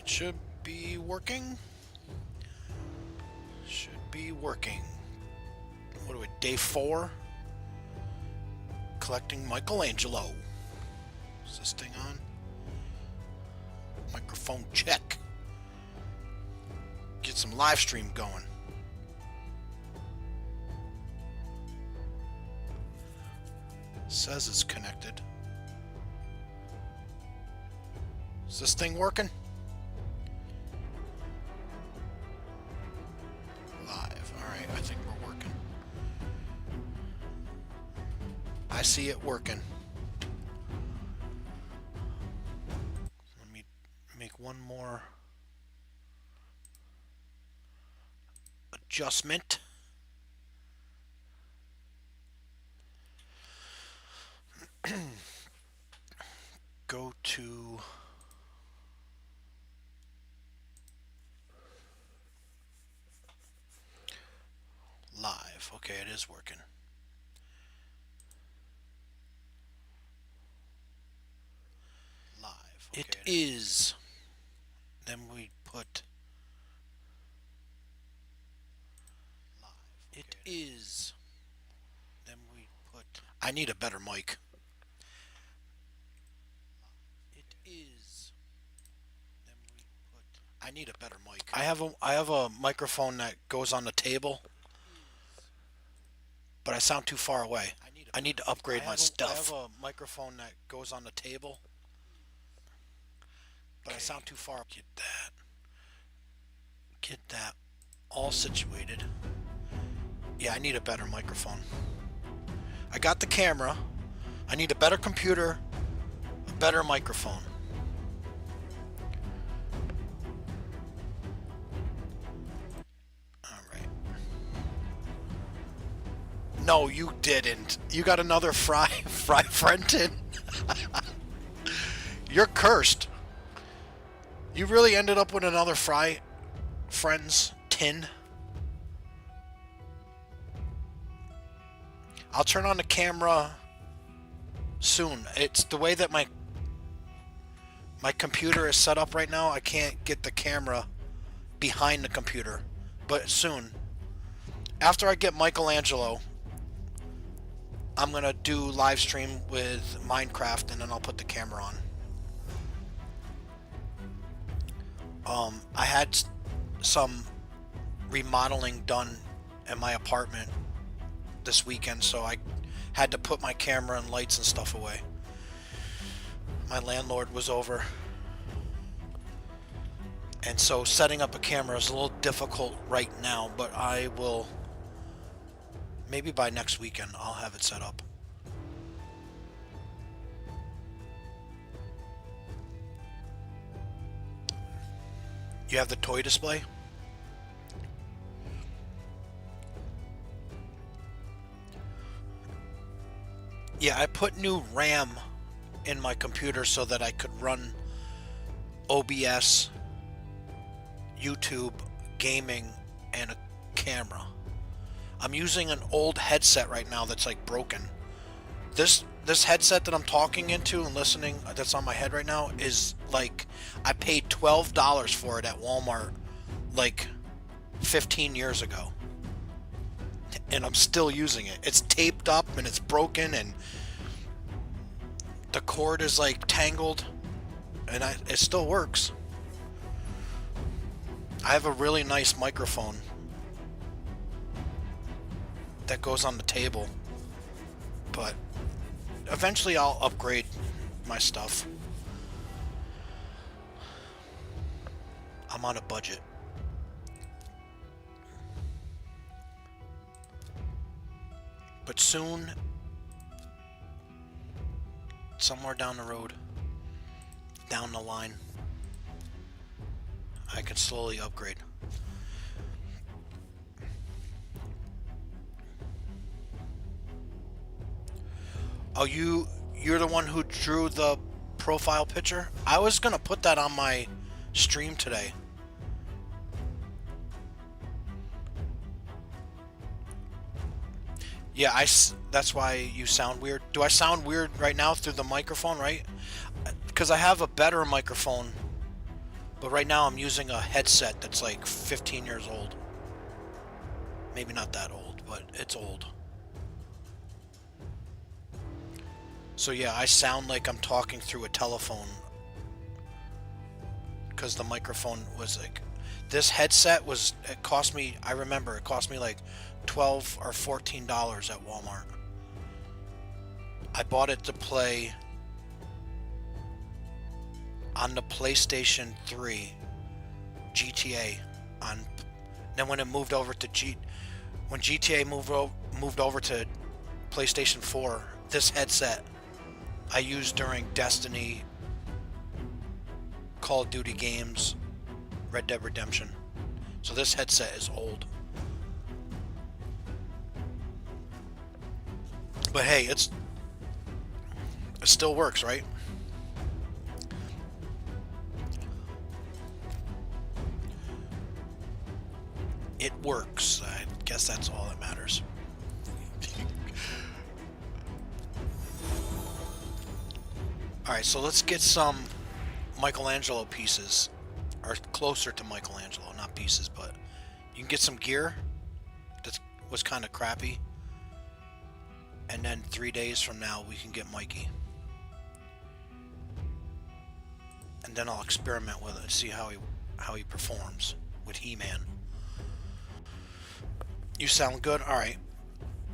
Alright, should be working. Should be working. What are we, day 4? Collecting Michelangelo. Is this thing on? Microphone check. Get some live stream going. Says it's connected. Is this thing working? Live. Alright, I think we're working. I see it working. Let me make one more adjustment. Go to live. Okay, it is working. Live. Okay, it is. Then we put live. Okay. It is. Then we put. I need a better mic. It is. Then we put. I need a better mic. I have a microphone that goes on the table, but I sound too far away. I need to upgrade my stuff. I have a microphone that goes on the table, but I sound too far. Get that all situated. Yeah, I need a better microphone. I got the camera. I need a better computer, a better microphone. All right. No, you didn't. You got another fry Frenton. You're cursed. You really ended up with another friends tin. I'll turn on the camera soon. It's the way that my computer is set up right now. I can't get the camera behind the computer, but soon. After I get Michelangelo, I'm gonna do live stream with Minecraft, and then I'll put the camera on. I had some remodeling done in my apartment this weekend, so I had to put my camera and lights and stuff away. My landlord was over, and so setting up a camera is a little difficult right now, but I will, maybe by next weekend I'll have it set up. You have the toy display? Yeah, I put new RAM in my computer so that I could run OBS, YouTube, gaming, and a camera. I'm using an old headset right now that's like broken. This headset that I'm talking into and listening that's on my head right now is like, I paid $12 for it at Walmart like 15 years ago. And I'm still using it. It's taped up and it's broken and the cord is like tangled, and it still works. I have a really nice microphone that goes on the table, but eventually I'll upgrade my stuff. I'm on a budget. But soon, somewhere down the road, down the line, I can slowly upgrade. Oh, you're the one who drew the profile picture? I was gonna put that on my stream today. Yeah, that's why you sound weird. Do I sound weird right now through the microphone, right? Because I have a better microphone But right now I'm using a headset that's like 15 years old. Maybe not that old, but it's old. So yeah, I sound like I'm talking through a telephone because the microphone was like, this headset was, it cost me, I remember it cost me like $12 or $14 at Walmart. I bought it to play on the PlayStation 3 GTA on. Then when it moved over to when GTA moved over to PlayStation 4, this headset I used during Destiny, Call of Duty games, Red Dead Redemption. So this headset is old. But hey, it still works, right? It works. I guess that's all that matters. Alright, so let's get some Michelangelo pieces. Or closer to Michelangelo, not pieces, but you can get some gear that was kind of crappy. And then 3 days from now we can get Mikey. And then I'll experiment with it and see how he performs with He-Man. You sound good? Alright.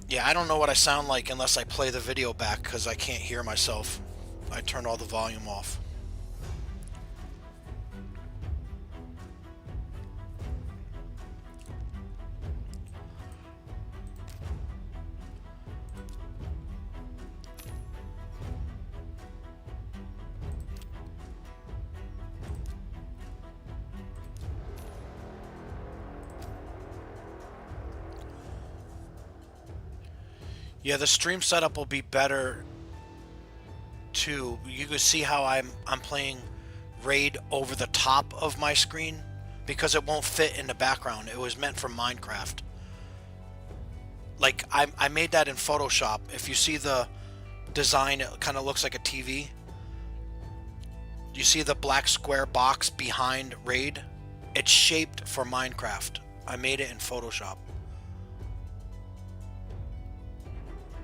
Yeah, I don't know what I sound like unless I play the video back because I can't hear myself. I turned all the volume off. Yeah, the stream setup will be better too. You can see how I'm playing Raid over the top of my screen because it won't fit in the background. It was meant for Minecraft. Like I made that in Photoshop. If you see the design, it kind of looks like a TV. You see the black square box behind Raid? It's shaped for Minecraft. I made it in Photoshop.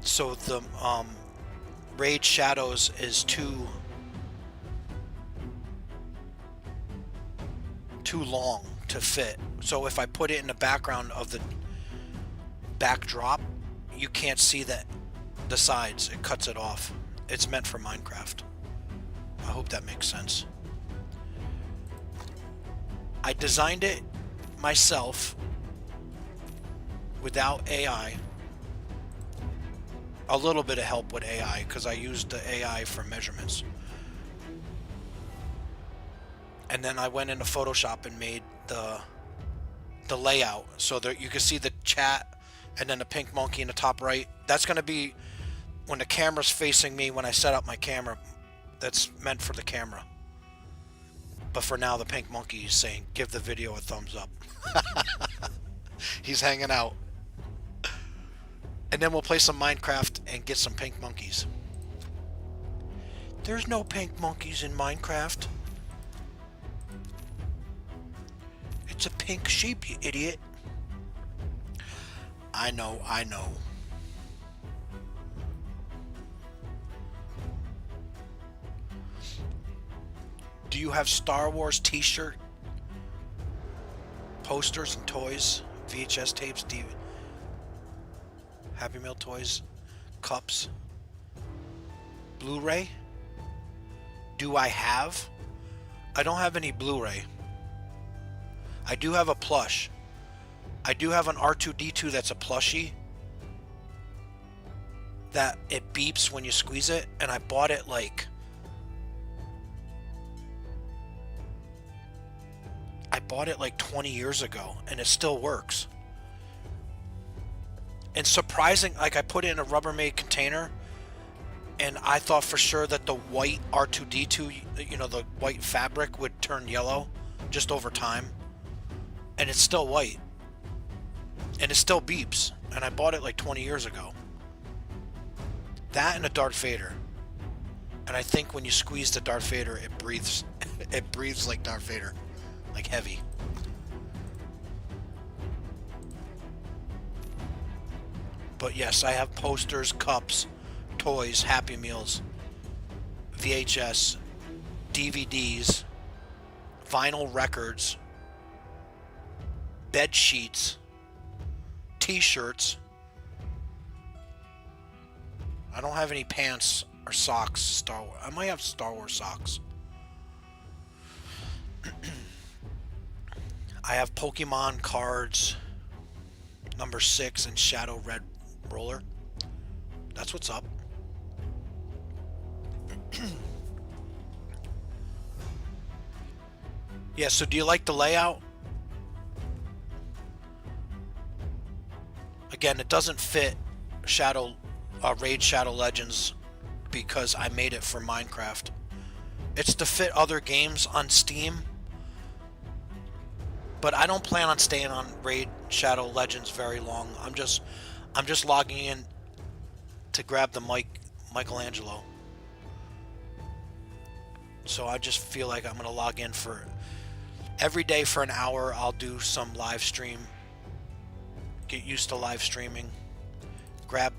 So the Raid Shadows is too long to fit. So if I put it in the background of the backdrop, you can't see the sides. It cuts it off. It's meant for Minecraft. I hope that makes sense. I designed it myself without AI. A little bit of help with AI because I used the AI for measurements. And then I went into Photoshop and made the layout so that you can see the chat and then the pink monkey in the top right. That's going to be when the camera's facing me when I set up my camera. That's meant for the camera. But for now, the pink monkey is saying, give the video a thumbs up. He's hanging out. And then we'll play some Minecraft and get some pink monkeys. There's no pink monkeys in Minecraft. It's a pink sheep, you idiot. I know, I know. Do you have Star Wars t-shirt, posters and toys, VHS tapes, DVD? Happy Meal toys, cups, Blu-ray? Do I have? I don't have any Blu-ray. I do have a plush. I do have an R2-D2 that's a plushie that it beeps when you squeeze it, and I bought it like I bought it like 20 years ago and it still works. And surprising, like I put it in a Rubbermaid container and I thought for sure that the white R2-D2, you know, the white fabric would turn yellow just over time. And it's still white. And it still beeps. And I bought it like 20 years ago. That and a Darth Vader. And I think when you squeeze the Darth Vader, it breathes. It breathes like Darth Vader. like heavy. But yes, I have posters, cups, toys, Happy Meals, VHS, DVDs, vinyl records, bed sheets, t-shirts. I don't have any pants or socks. Star Wars. I might have Star Wars socks. I have Pokemon cards, number 6 and Shadow Red Roller. That's what's up. Yeah, so do you like the layout? Again, it doesn't fit Raid Shadow Legends because I made it for Minecraft. It's to fit other games on Steam, but I don't plan on staying on Raid Shadow Legends very long. I'm just logging in to grab the Michelangelo. So I just feel like I'm gonna log in for every day for an hour. I'll do some live stream. Get used to live streaming. Grab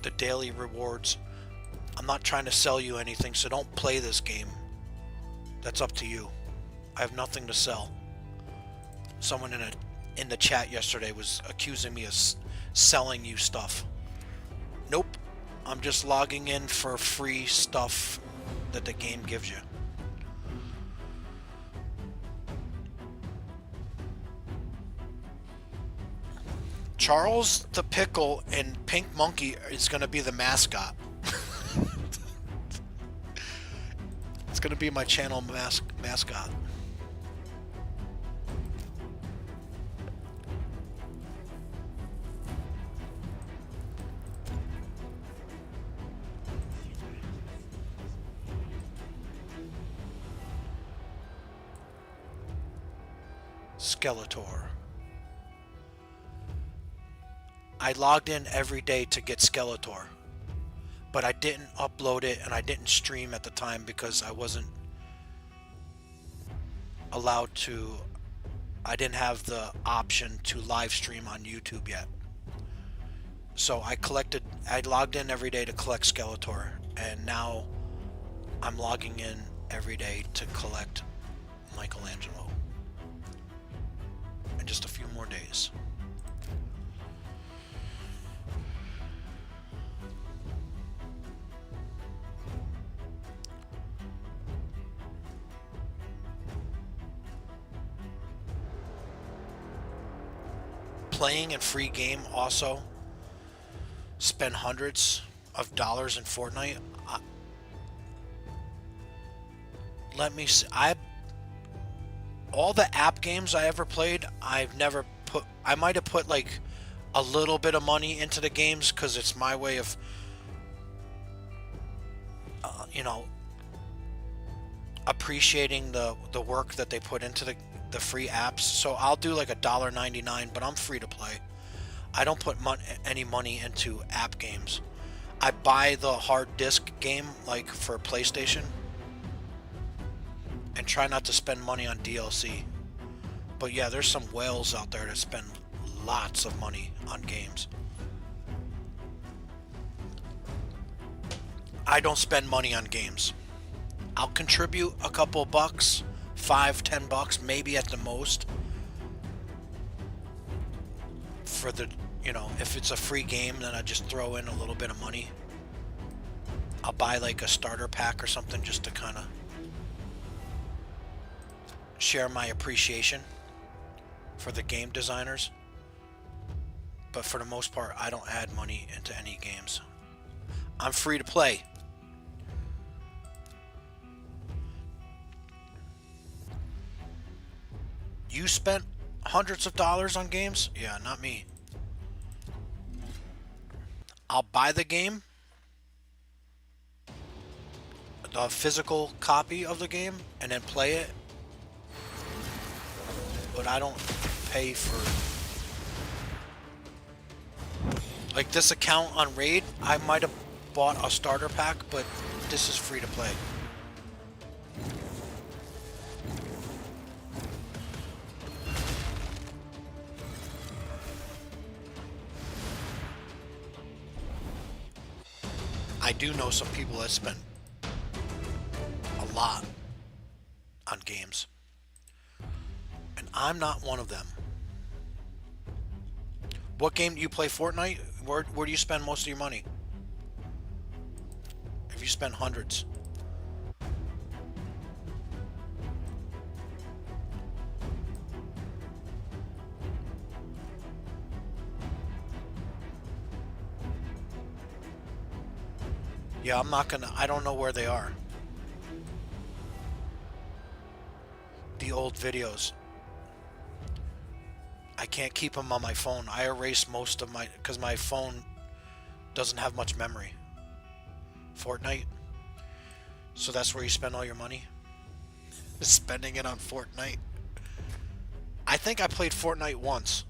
the daily rewards. I'm not trying to sell you anything, so don't play this game. That's up to you. I have nothing to sell. Someone in the chat yesterday was accusing me of selling you stuff. Nope. I'm just logging in for free stuff that the game gives you. Charles the Pickle and Pink Monkey is going to be the mascot. It's going to be my channel mascot. Skeletor. I logged in every day to get Skeletor, but I didn't upload it and I didn't stream at the time because I wasn't allowed to. I didn't have the option to live stream on YouTube yet. So I logged in every day to collect Skeletor, and now I'm logging in every day to collect Michelangelo. In just a few more days. Playing in free game also. Spend hundreds of dollars in Fortnite. Let me see. All the app games I ever played, I've never put. I might have put like a little bit of money into the games because it's my way of, appreciating the work that they put into the free apps. So I'll do like $1.99, but I'm free to play. I don't put any money into app games. I buy the hard disk game like for PlayStation and try not to spend money on DLC. But yeah, there's some whales out there that spend lots of money on games. I don't spend money on games. I'll contribute a couple bucks, $5-10 maybe at the most, for the, if it's a free game, then I just throw in a little bit of money. I'll buy like a starter pack or something just to kind of share my appreciation for the game designers. But for the most part, I don't add money into any games. I'm free to play. You spent hundreds of dollars on games? Yeah, not me. I'll buy the game, the physical copy of the game, and then play it. But I don't pay for... Like this account on Raid, I might have bought a starter pack, but this is free to play. I do know some people that spend a lot on games, and I'm not one of them. What game do you play? Fortnite? Where do you spend most of your money? If you spend hundreds. Yeah, I'm not gonna. I don't know where they are. The old videos. I can't keep them on my phone. I erase most of my, because my phone doesn't have much memory. Fortnite. So that's where you spend all your money? Spending it on Fortnite. I think I played Fortnite once.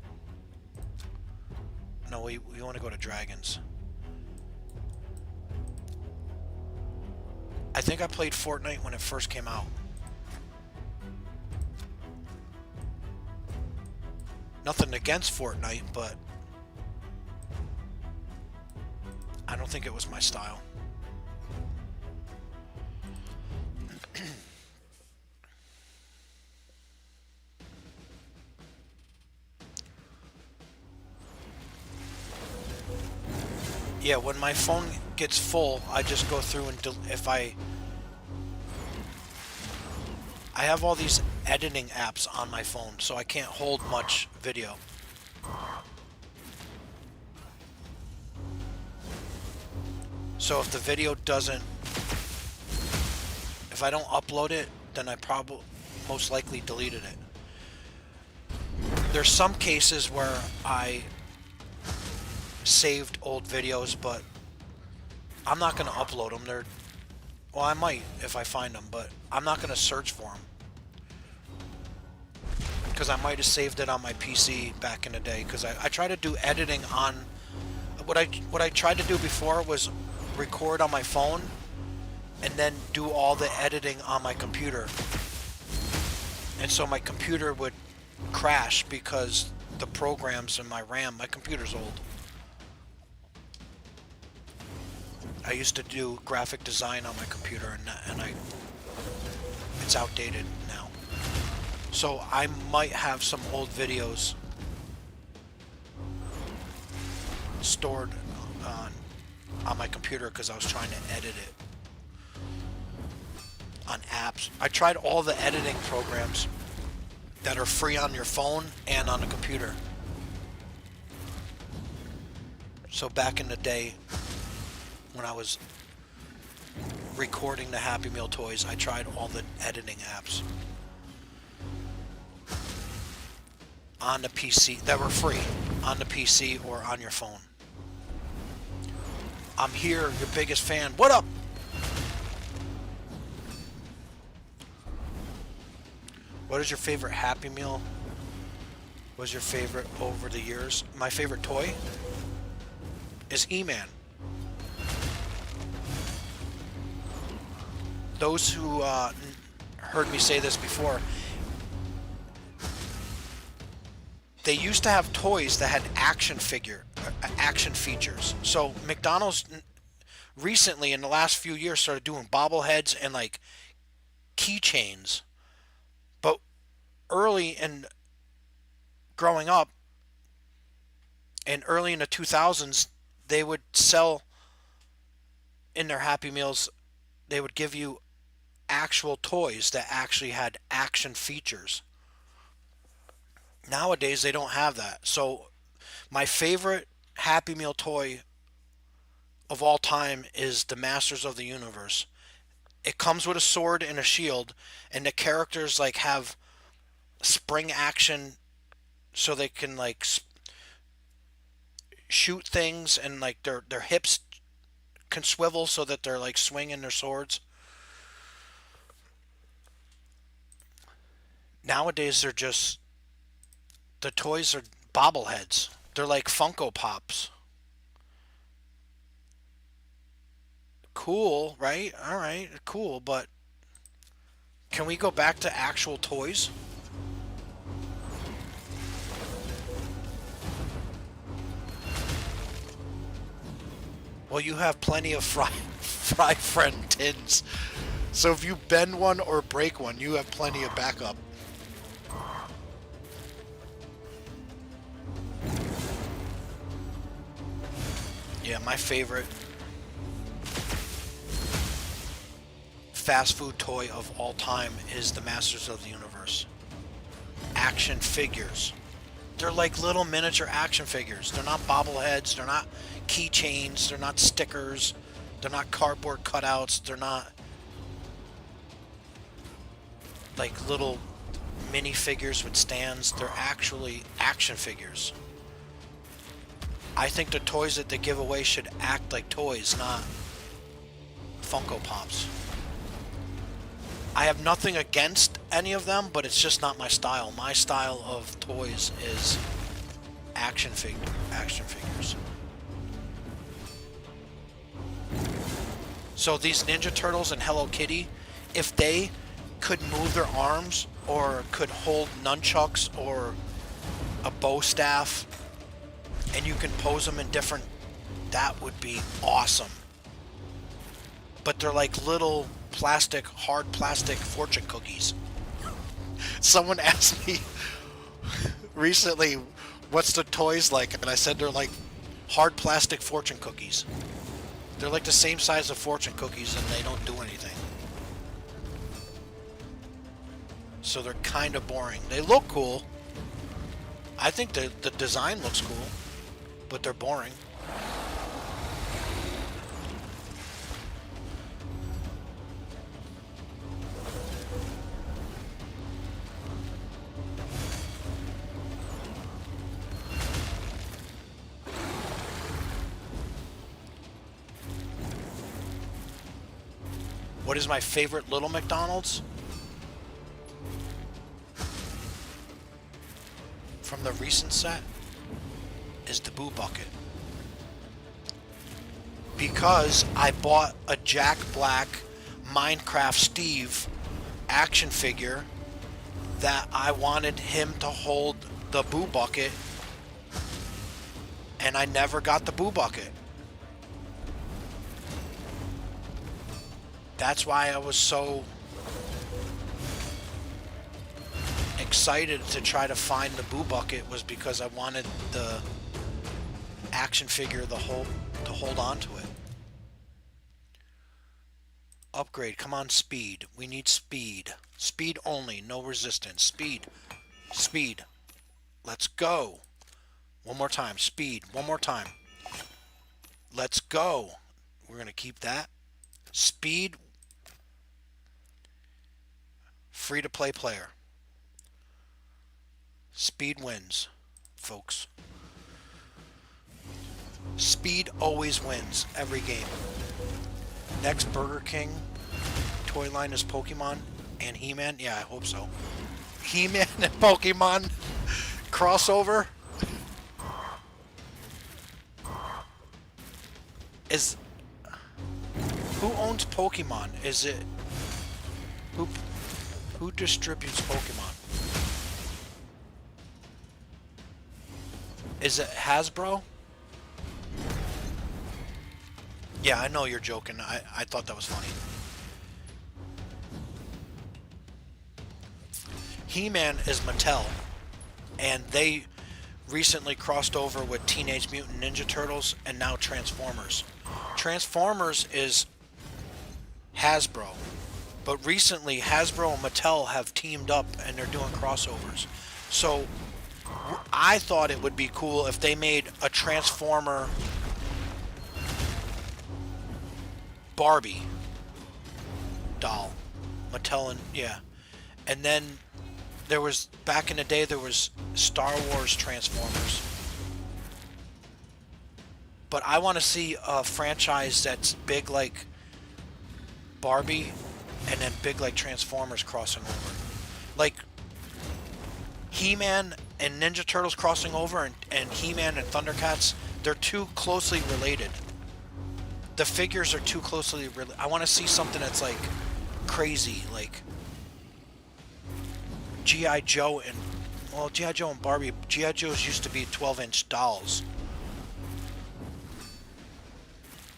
No, we want to go to Dragons. I think I played Fortnite when it first came out. Nothing against Fortnite, but I don't think it was my style. Yeah, when my phone gets full, I just go through and if I have all these editing apps on my phone, so I can't hold much video. So if the video doesn't, if I don't upload it, then I probably most likely deleted it. There's some cases where I saved old videos, but I'm not going to upload them. Well, I might if I find them, but I'm not going to search for them. Because I might have saved it on my PC back in the day. Because I try to do editing on... What I tried to do before was record on my phone and then do all the editing on my computer. And so my computer would crash because the programs in my RAM, my computer's old. I used to do graphic design on my computer, and it's outdated now. So I might have some old videos stored on my computer because I was trying to edit it on apps. I tried all the editing programs that are free on your phone and on the computer. So back in the day, when I was recording the Happy Meal toys, I tried all the editing apps on the PC that were free, on the PC or on your phone. I'm here, your biggest fan. What up? What is your favorite Happy Meal? What was your favorite over the years? My favorite toy is He-Man. Those who heard me say this before, they used to have toys that had action features. So McDonald's recently, in the last few years, started doing bobbleheads and like keychains. But early in growing up, and early in the 2000s, they would sell in their Happy Meals, they would give you actual toys that actually had action features. Nowadays, they don't have that. So my favorite Happy Meal toy of all time is the Masters of the Universe. It comes with a sword and a shield, and the characters like have spring action, so they can like shoot things, and like their hips can swivel so that they're like swinging their swords. Nowadays, the toys are bobbleheads. They're like Funko Pops. Cool, right? All right, cool, but can we go back to actual toys? Well, you have plenty of fry friend tins. So if you bend one or break one, you have plenty of backup. Yeah, my favorite fast food toy of all time is the Masters of the Universe. Action figures. They're like little miniature action figures. They're not bobbleheads. They're not keychains. They're not stickers. They're not cardboard cutouts. They're not like little mini figures with stands. They're actually action figures. I think the toys that they give away should act like toys, not Funko Pops. I have nothing against any of them, but it's just not my style. My style of toys is action figures. So these Ninja Turtles and Hello Kitty, if they could move their arms or could hold nunchucks or a bow staff, and you can pose them in different, that would be awesome. But they're like little plastic, hard plastic fortune cookies. Someone asked me recently, what's the toys like? And I said they're like hard plastic fortune cookies. They're like the same size of fortune cookies and they don't do anything. So they're kind of boring. They look cool. I think the design looks cool, but they're boring. What is my favorite Little McDonald's? From the recent set is the Boo Bucket. Because I bought a Jack Black Minecraft Steve action figure that I wanted him to hold the Boo Bucket, and I never got the Boo Bucket. That's why I was so excited to try to find the Boo Bucket, was because I wanted the action figure to hold on to it. Upgrade, come on, speed. We need speed. Speed only, no resistance. Speed. Speed. Let's go. One more time, speed. One more time. Let's go. We're going to keep that. Speed. Free to play player. Speed wins, folks. Speed always wins every game. Next Burger King toy line is Pokemon and He-Man. Yeah, I hope so. He-Man and Pokemon crossover. Who owns Pokemon? Is it who distributes Pokemon? Is it Hasbro? Yeah, I know you're joking. I thought that was funny. He-Man is Mattel, and they recently crossed over with Teenage Mutant Ninja Turtles and now Transformers. Transformers is Hasbro, but recently Hasbro and Mattel have teamed up and they're doing crossovers. So I thought it would be cool if they made a Transformer Barbie doll. Mattel, and yeah. And then there was, back in the day, there was Star Wars Transformers. But I want to see a franchise that's big like Barbie and then big like Transformers crossing over. Like He-Man and Ninja Turtles crossing over, and He-Man and Thundercats, they're too closely related. The figures are too closely related. I want to see something that's like crazy, like G.I. Joe and, well, G.I. Joe and Barbie. G.I. Joe's used to be 12-inch dolls.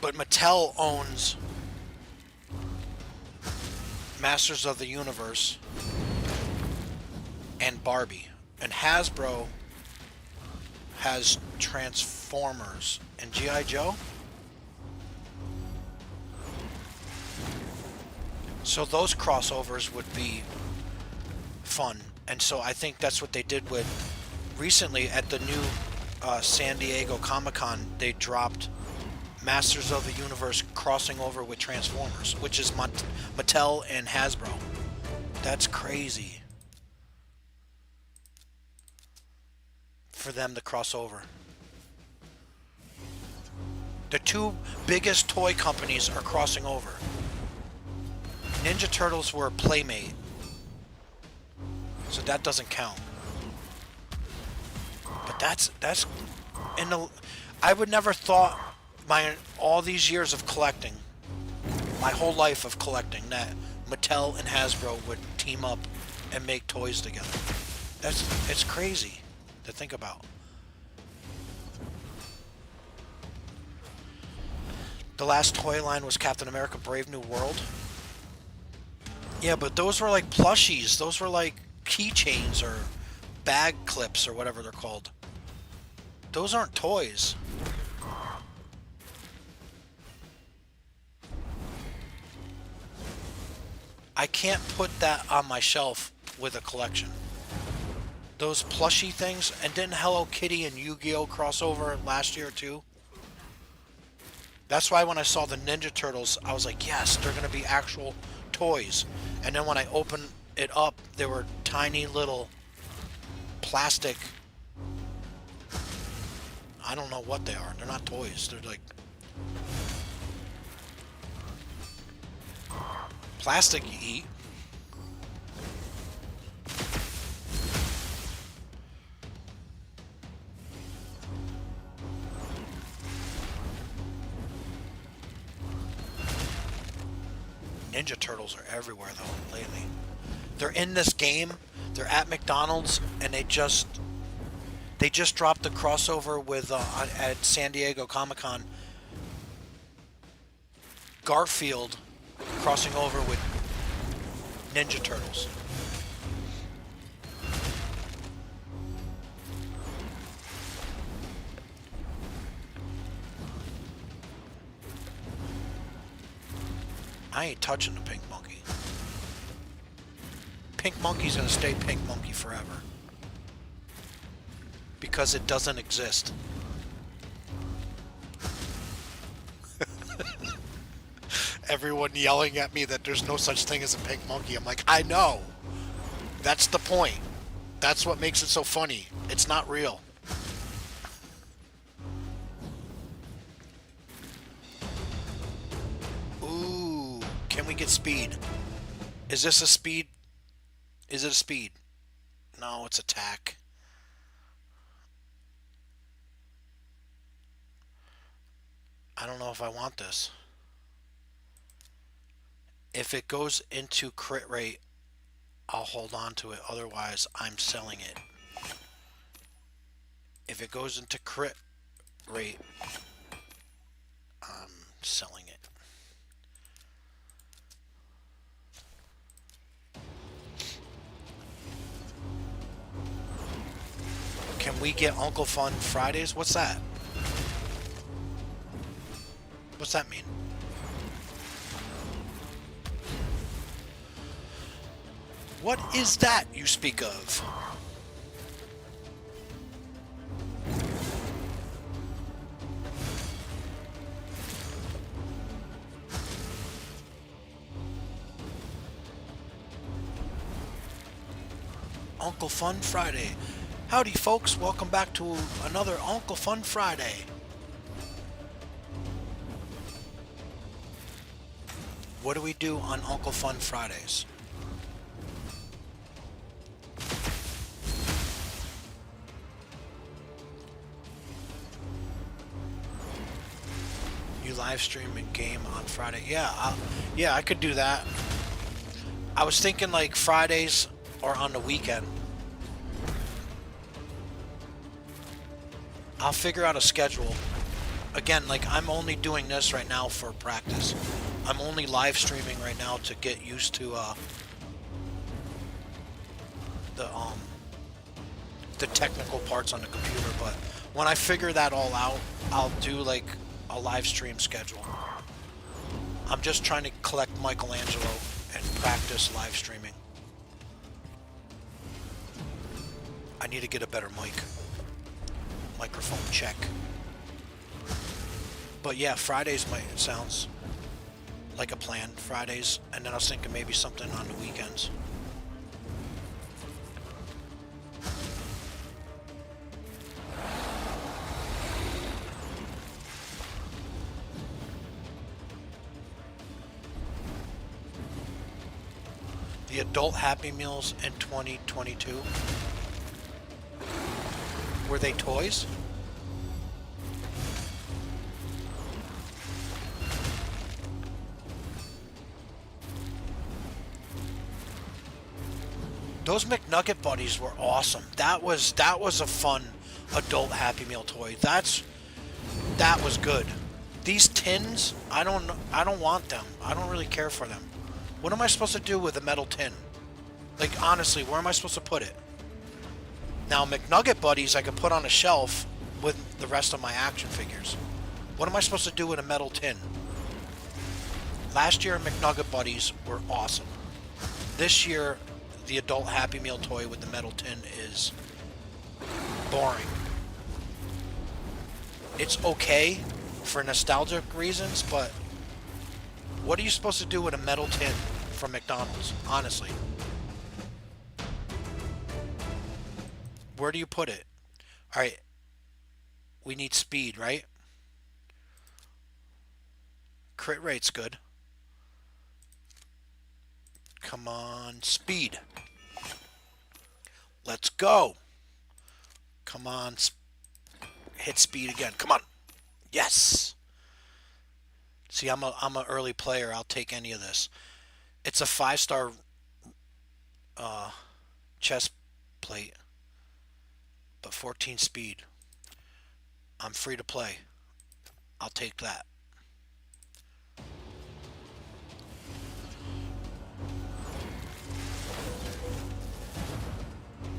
But Mattel owns Masters of the Universe and Barbie. And Hasbro has Transformers and G.I. Joe. So those crossovers would be fun. And so I think that's what they did with recently at the new San Diego Comic-Con. They dropped Masters of the Universe crossing over with Transformers, which is Mattel and Hasbro. That's crazy for them to cross over. The two biggest toy companies are crossing over. Ninja Turtles were Playmate, so that doesn't count. But that's in the. I would never thought all these years of collecting, my whole life of collecting, that Mattel and Hasbro would team up and make toys together. It's crazy to think about. The last toy line was Captain America Brave New World. Yeah, but those were like plushies. Those were like keychains or bag clips or whatever they're called. Those aren't toys. I can't put that on my shelf with a collection. Those plushy things, and didn't Hello Kitty and Yu-Gi-Oh! Crossover last year too? That's why when I saw the Ninja Turtles, I was like, yes, they're going to be actual toys. And then when I opened it up, there were tiny little plastic, I don't know what they are. They're not toys. They're like plastic you eat. Ninja Turtles are everywhere though lately. They're in this game. They're at McDonald's, and they just dropped the crossover with at San Diego Comic-Con. Garfield crossing over with Ninja Turtles. I ain't touching the pink monkey. Pink monkey's gonna stay pink monkey forever. Because it doesn't exist. Everyone yelling at me that there's no such thing as a pink monkey. I'm like, I know. That's the point. That's what makes it so funny. It's not real. Ooh, can we get speed? Is this a speed? Is it a speed? No, it's attack. I don't know if I want this. If it goes into crit rate, I'll hold on to it. Otherwise, I'm selling it. If it goes into crit rate, I'm selling it. Can we get Uncle Fun Fridays? What's that? What's that mean? What is that you speak of? Uncle Fun Friday. Howdy folks, welcome back to another Uncle Fun Friday. What do we do on Uncle Fun Fridays? You live stream and game on Friday? Yeah, I could do that. I was thinking like Fridays or on the weekend. I'll figure out a schedule again, like I'm only doing this right now for practice. I'm only live streaming right now to get used to the the technical parts on the computer, but when I figure that all out, I'll do like a live stream schedule. I'm just trying to collect Michelangelo and practice live streaming. I need to get a better microphone check. But yeah, Fridays sounds like a plan. Fridays, and then I was thinking maybe something on the weekends. The adult Happy Meals in 2022. Were they toys? Those McNugget Buddies were awesome. That was a fun adult Happy Meal toy. That was good. These tins, I don't want them. I don't really care for them. What am I supposed to do with a metal tin? Like, honestly, where am I supposed to put it? Now, McNugget Buddies I could put on a shelf with the rest of my action figures. What am I supposed to do with a metal tin? Last year, McNugget Buddies were awesome. This year, the adult Happy Meal toy with the metal tin is boring. It's okay for nostalgic reasons, but what are you supposed to do with a metal tin from McDonald's? Honestly. Where do you put it? Alright. We need speed, right? Crit rate's good. Come on, speed. Let's go. Come on. Hit speed again. Come on. Yes. See, I'm an early player. I'll take any of this. It's a 5-star chest plate, but 14 speed. I'm free to play. I'll take that.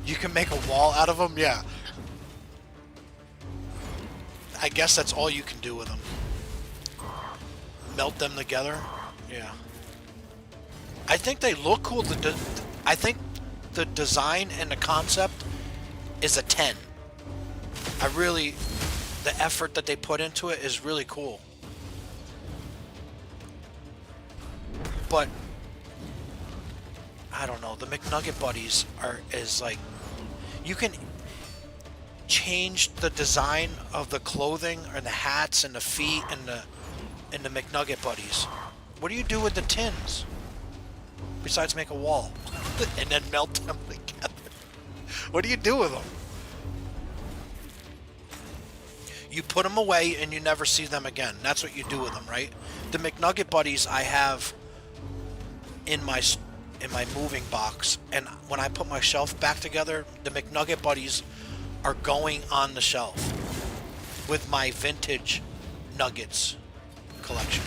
You can make a wall out of them? Yeah. I guess that's all you can do with them. Melt them together? Yeah. I think they look cool. I think the design and the concept is a 10. The effort that they put into it is really cool. But I don't know, the McNugget Buddies is like, you can change the design of the clothing and the hats and the feet and the McNugget Buddies. What do you do with the tins? Besides make a wall and then melt them together. What do you do with them? You put them away and you never see them again. That's what you do with them, right? The McNugget Buddies I have in my moving box, and when I put my shelf back together, the McNugget Buddies are going on the shelf with my vintage Nuggets collection.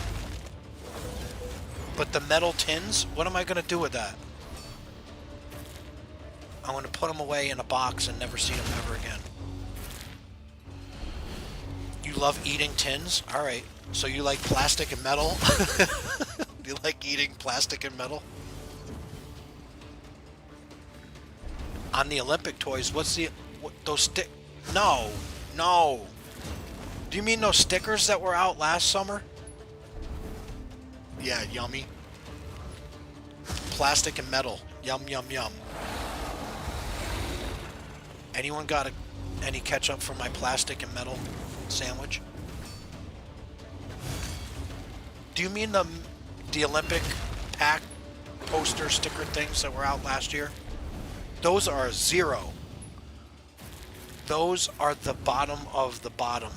But the metal tins, what am I going to do with that? I'm going to put them away in a box and never see them ever again. You love eating tins? Alright, so you like plastic and metal? Do you like eating plastic and metal? On the Olympic toys, No. Do you mean those stickers that were out last summer? Yeah, yummy. Plastic and metal. Yum, yum, yum. Anyone got any ketchup for my plastic and metal sandwich? Do you mean the Olympic pack poster sticker things that were out last year? Those are 0. Those are the bottom of the bottom.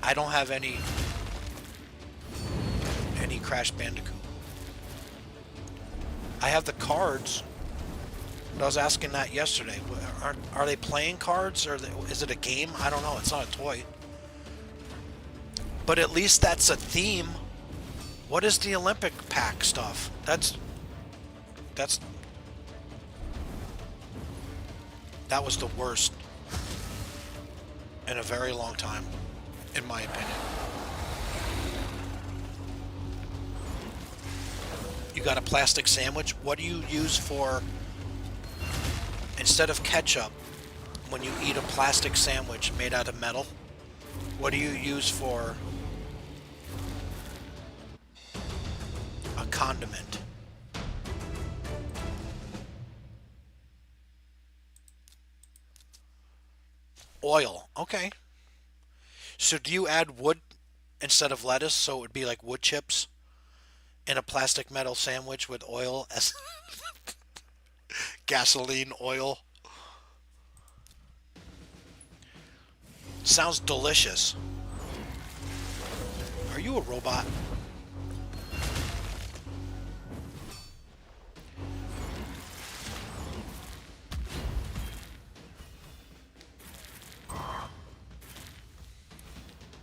I don't have any Crash Bandicoot. I have the cards. I was asking that yesterday. Are they playing cards, or is it a game? I don't know. It's not a toy. But at least that's a theme. What is the Olympic pack stuff? That was the worst in a very long time, in my opinion. You got a plastic sandwich. What do you use for, instead of ketchup, when you eat a plastic sandwich made out of metal? What do you use for a condiment? Oil. Okay. So do you add wood instead of lettuce, so it would be like wood chips in a plastic metal sandwich with oil as gasoline oil? Sounds delicious. Are you a robot?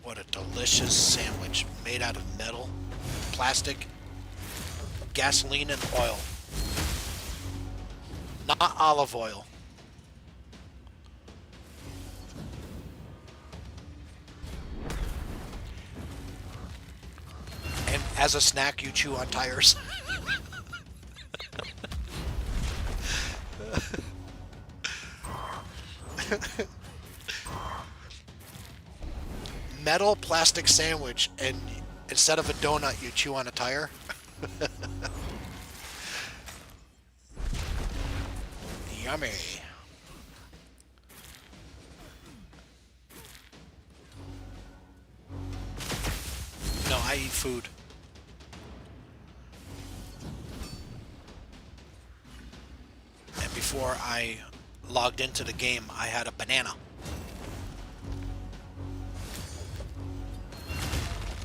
What a delicious sandwich made out of metal, plastic, gasoline, and oil. Not olive oil. And as a snack, you chew on tires. Metal plastic sandwich, and instead of a donut, you chew on a tire. Yummy. No, I eat food. And before I logged into the game, I had a banana.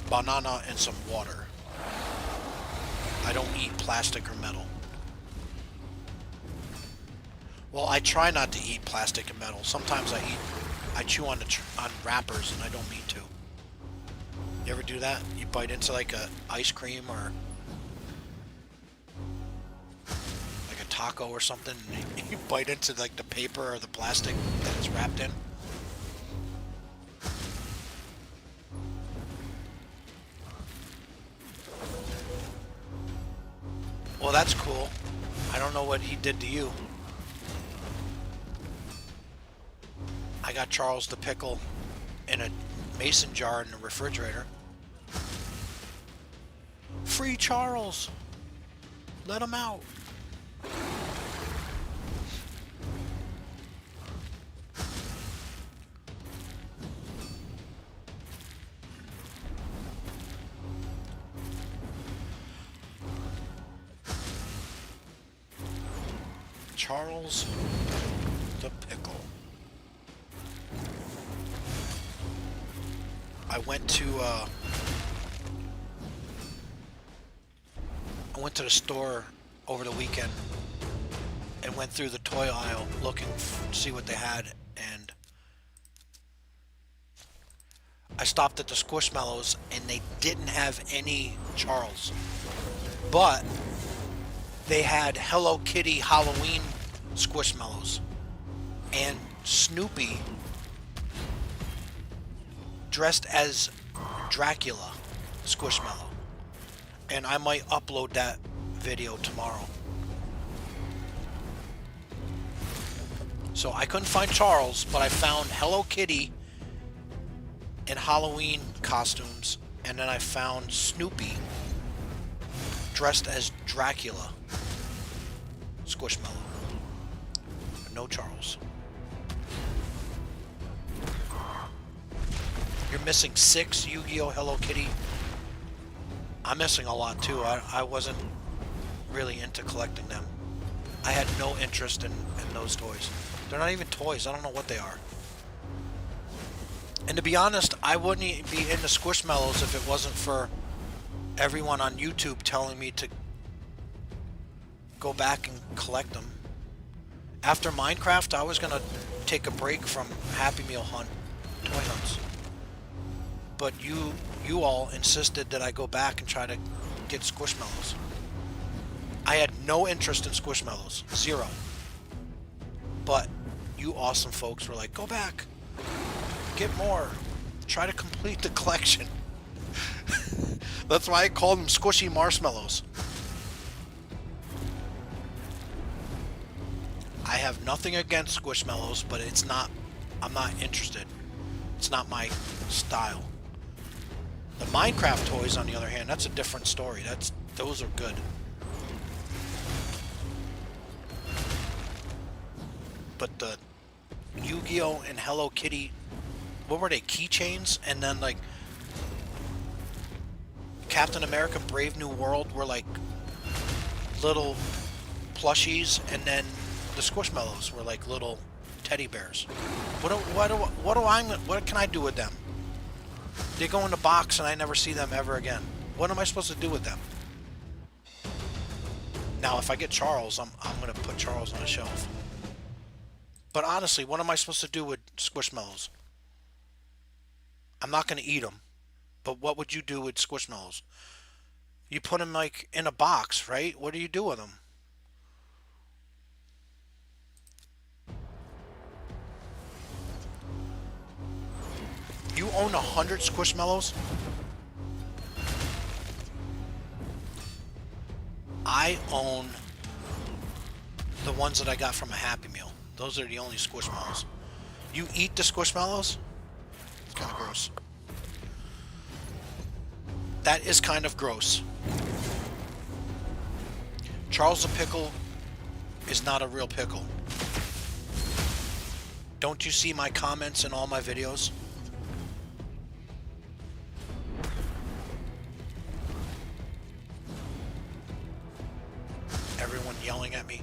Banana and some water. I don't eat plastic or metal. Well, I try not to eat plastic and metal. Sometimes I chew on wrappers and I don't mean to. You ever do that? You bite into like a ice cream or like a taco or something, and you bite into like the paper or the plastic that it's wrapped in. Well, that's cool. I don't know what he did to you. I got Charles the Pickle in a mason jar in the refrigerator. Free Charles! Let him out! Charles the Pickle. I went to the store over the weekend and went through the toy aisle looking to see what they had, and I stopped at the Squishmallows and they didn't have any Charles, but they had Hello Kitty Halloween Squishmallows and Snoopy dressed as Dracula Squishmallow. And I might upload that video tomorrow. So I couldn't find Charles, but I found Hello Kitty in Halloween costumes, and then I found Snoopy dressed as Dracula Squishmallow. But no Charles. You're missing 6 Yu-Gi-Oh! Hello Kitty. I'm missing a lot too. I wasn't really into collecting them. I had no interest in those toys. They're not even toys. I don't know what they are. And to be honest, I wouldn't be into Squishmallows if it wasn't for everyone on YouTube telling me to go back and collect them. After Minecraft, I was gonna take a break from Happy Meal hunt, toy hunts. But you all insisted that I go back and try to get Squishmallows. I had no interest in Squishmallows. Zero. But you awesome folks were like, go back. Get more. Try to complete the collection. That's why I called them squishy marshmallows. I have nothing against Squishmallows, but I'm not interested. It's not my style. The Minecraft toys, on the other hand, that's a different story. Those are good. But the Yu-Gi-Oh! And Hello Kitty, what were they, keychains? And then like Captain America Brave New World were like little plushies, and then the Squishmallows were like little teddy bears. What can I do with them? They go in the box and I never see them ever again. What am I supposed to do with them? Now, if I get Charles, I'm gonna put Charles on a shelf. But honestly, what am I supposed to do with Squishmallows? I'm not gonna eat them. But what would you do with Squishmallows? You put them like in a box, right? What do you do with them? You own 100 Squishmallows? I own the ones that I got from a Happy Meal. Those are the only Squishmallows. You eat the Squishmallows? It's kind of gross. That is kind of gross. Charles the Pickle is not a real pickle. Don't you see my comments in all my videos? Everyone yelling at me.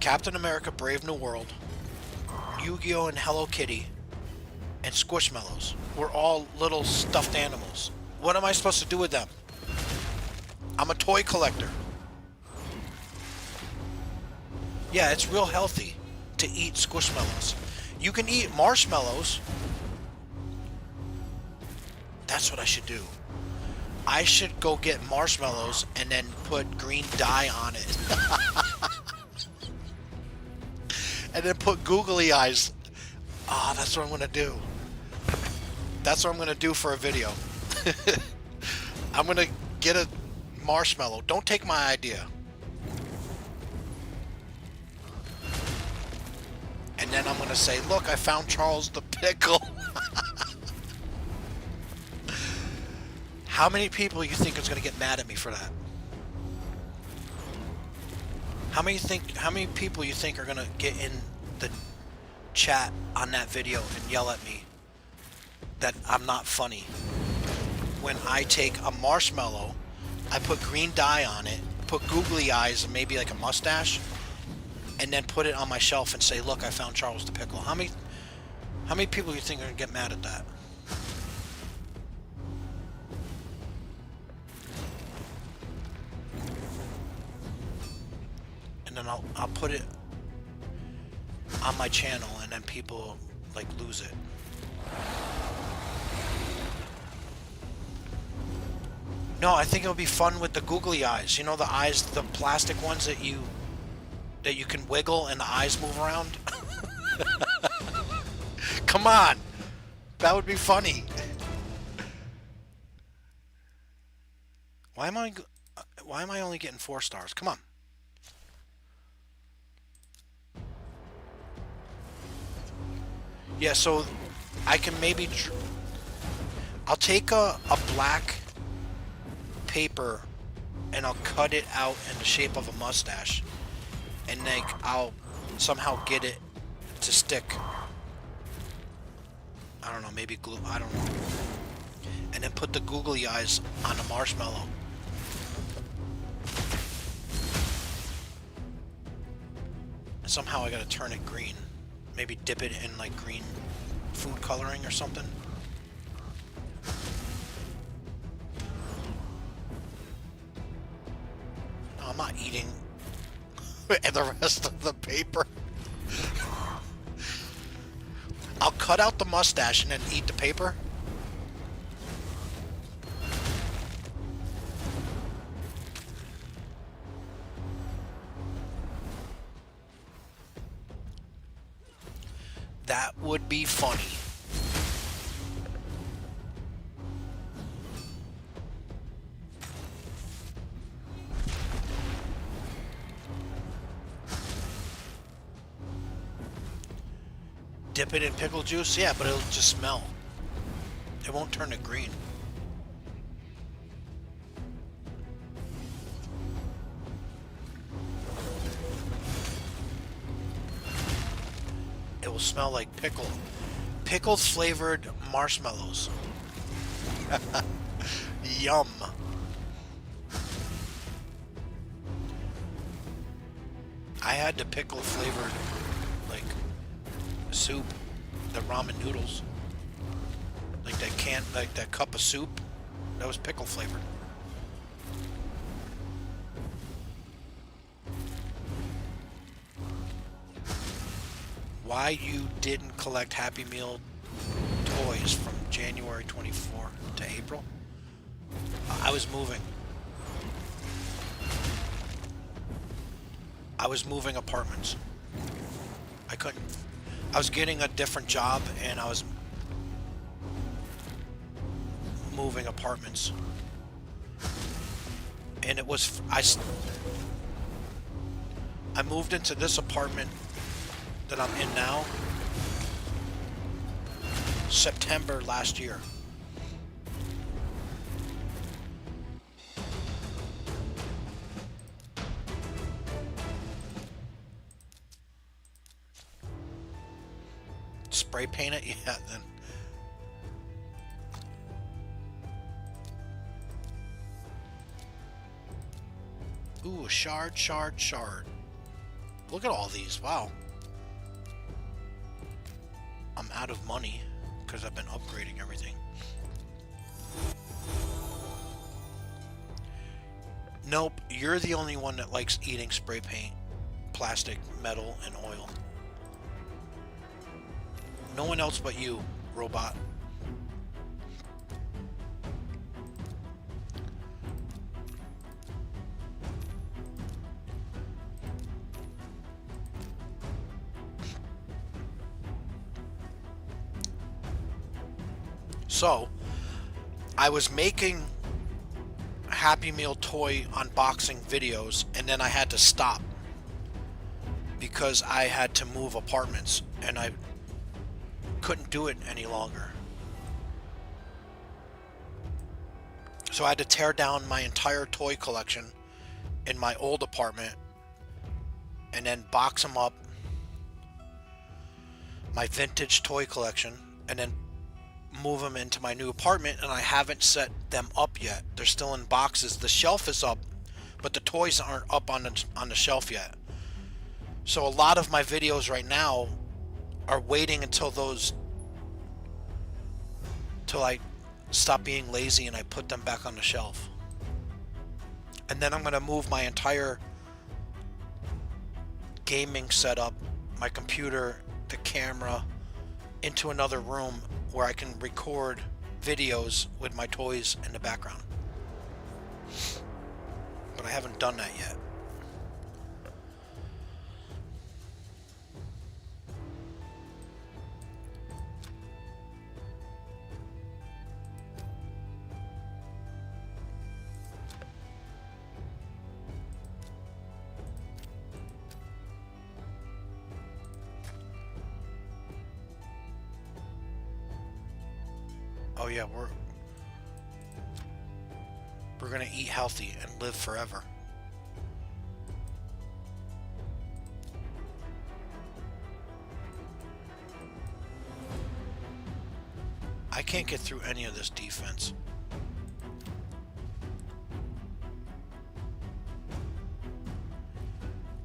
Captain America Brave New World, Yu-Gi-Oh! And Hello Kitty, and Squishmallows were all little stuffed animals. What am I supposed to do with them? I'm a toy collector. Yeah, it's real healthy to eat Squishmallows. You can eat marshmallows. That's what I should do. I should go get marshmallows and then put green dye on it. And then put googly eyes. Ah, oh, that's what I'm going to do. That's what I'm going to do for a video. I'm going to get a marshmallow. Don't take my idea. And then I'm going to say, look, I found Charles the Pickle. How many people you think is going to get mad at me for that? How many people you think are going to get in the chat on that video and yell at me that I'm not funny? When I take a marshmallow, I put green dye on it, put googly eyes and maybe like a mustache, and then put it on my shelf and say, look, I found Charles the Pickle. How many people you think are going to get mad at that? And then I'll put it on my channel, and then people like lose it. No, I think it'll be fun with the googly eyes. You know, the eyes, the plastic ones that you can wiggle and the eyes move around. Come on, that would be funny. Why am I only getting 4 stars? Come on. Yeah, so I can maybe I'll take a black paper and I'll cut it out in the shape of a mustache, and like I'll somehow get it to stick. I don't know, maybe glue, I don't know. And then put the googly eyes on the marshmallow. And somehow I gotta turn it green. Maybe dip it in like green food coloring or something. and the rest of the paper. I'll cut out the mustache and then eat the paper. That would be funny. Dip it in pickle juice? Yeah, but it'll just smell. It won't turn it green. It will smell like pickled flavored marshmallows. Yum. I had the pickle flavored, like, soup, the ramen noodles, like that cup of soup, that was pickle flavored. Why you didn't collect Happy Meal toys from January 24 to April? I was moving. I was moving apartments. I couldn't. I was getting a different job and I was moving apartments. And it was, I moved into this apartment that I'm in now September last year. Spray paint it? Yeah, then. Ooh, shard. Look at all these. Wow. I'm out of money because I've been upgrading everything. Nope, you're the only one that likes eating spray paint, plastic, metal, and oil. No one else but you, robot. So, I was making Happy Meal toy unboxing videos, and then I had to stop because I had to move apartments, and I couldn't do it any longer. So I had to tear down my entire toy collection in my old apartment and then box them up, my vintage toy collection, and then move them into my new apartment, and I haven't set them up yet. They're still in boxes. The shelf is up, but the toys aren't up on the shelf yet. So a lot of my videos right now are waiting until I stop being lazy and I put them back on the shelf. And then I'm going to move my entire gaming setup, my computer, the camera, into another room where I can record videos with my toys in the background. But I haven't done that yet. Oh yeah, we're gonna eat healthy and live forever. I can't get through any of this defense.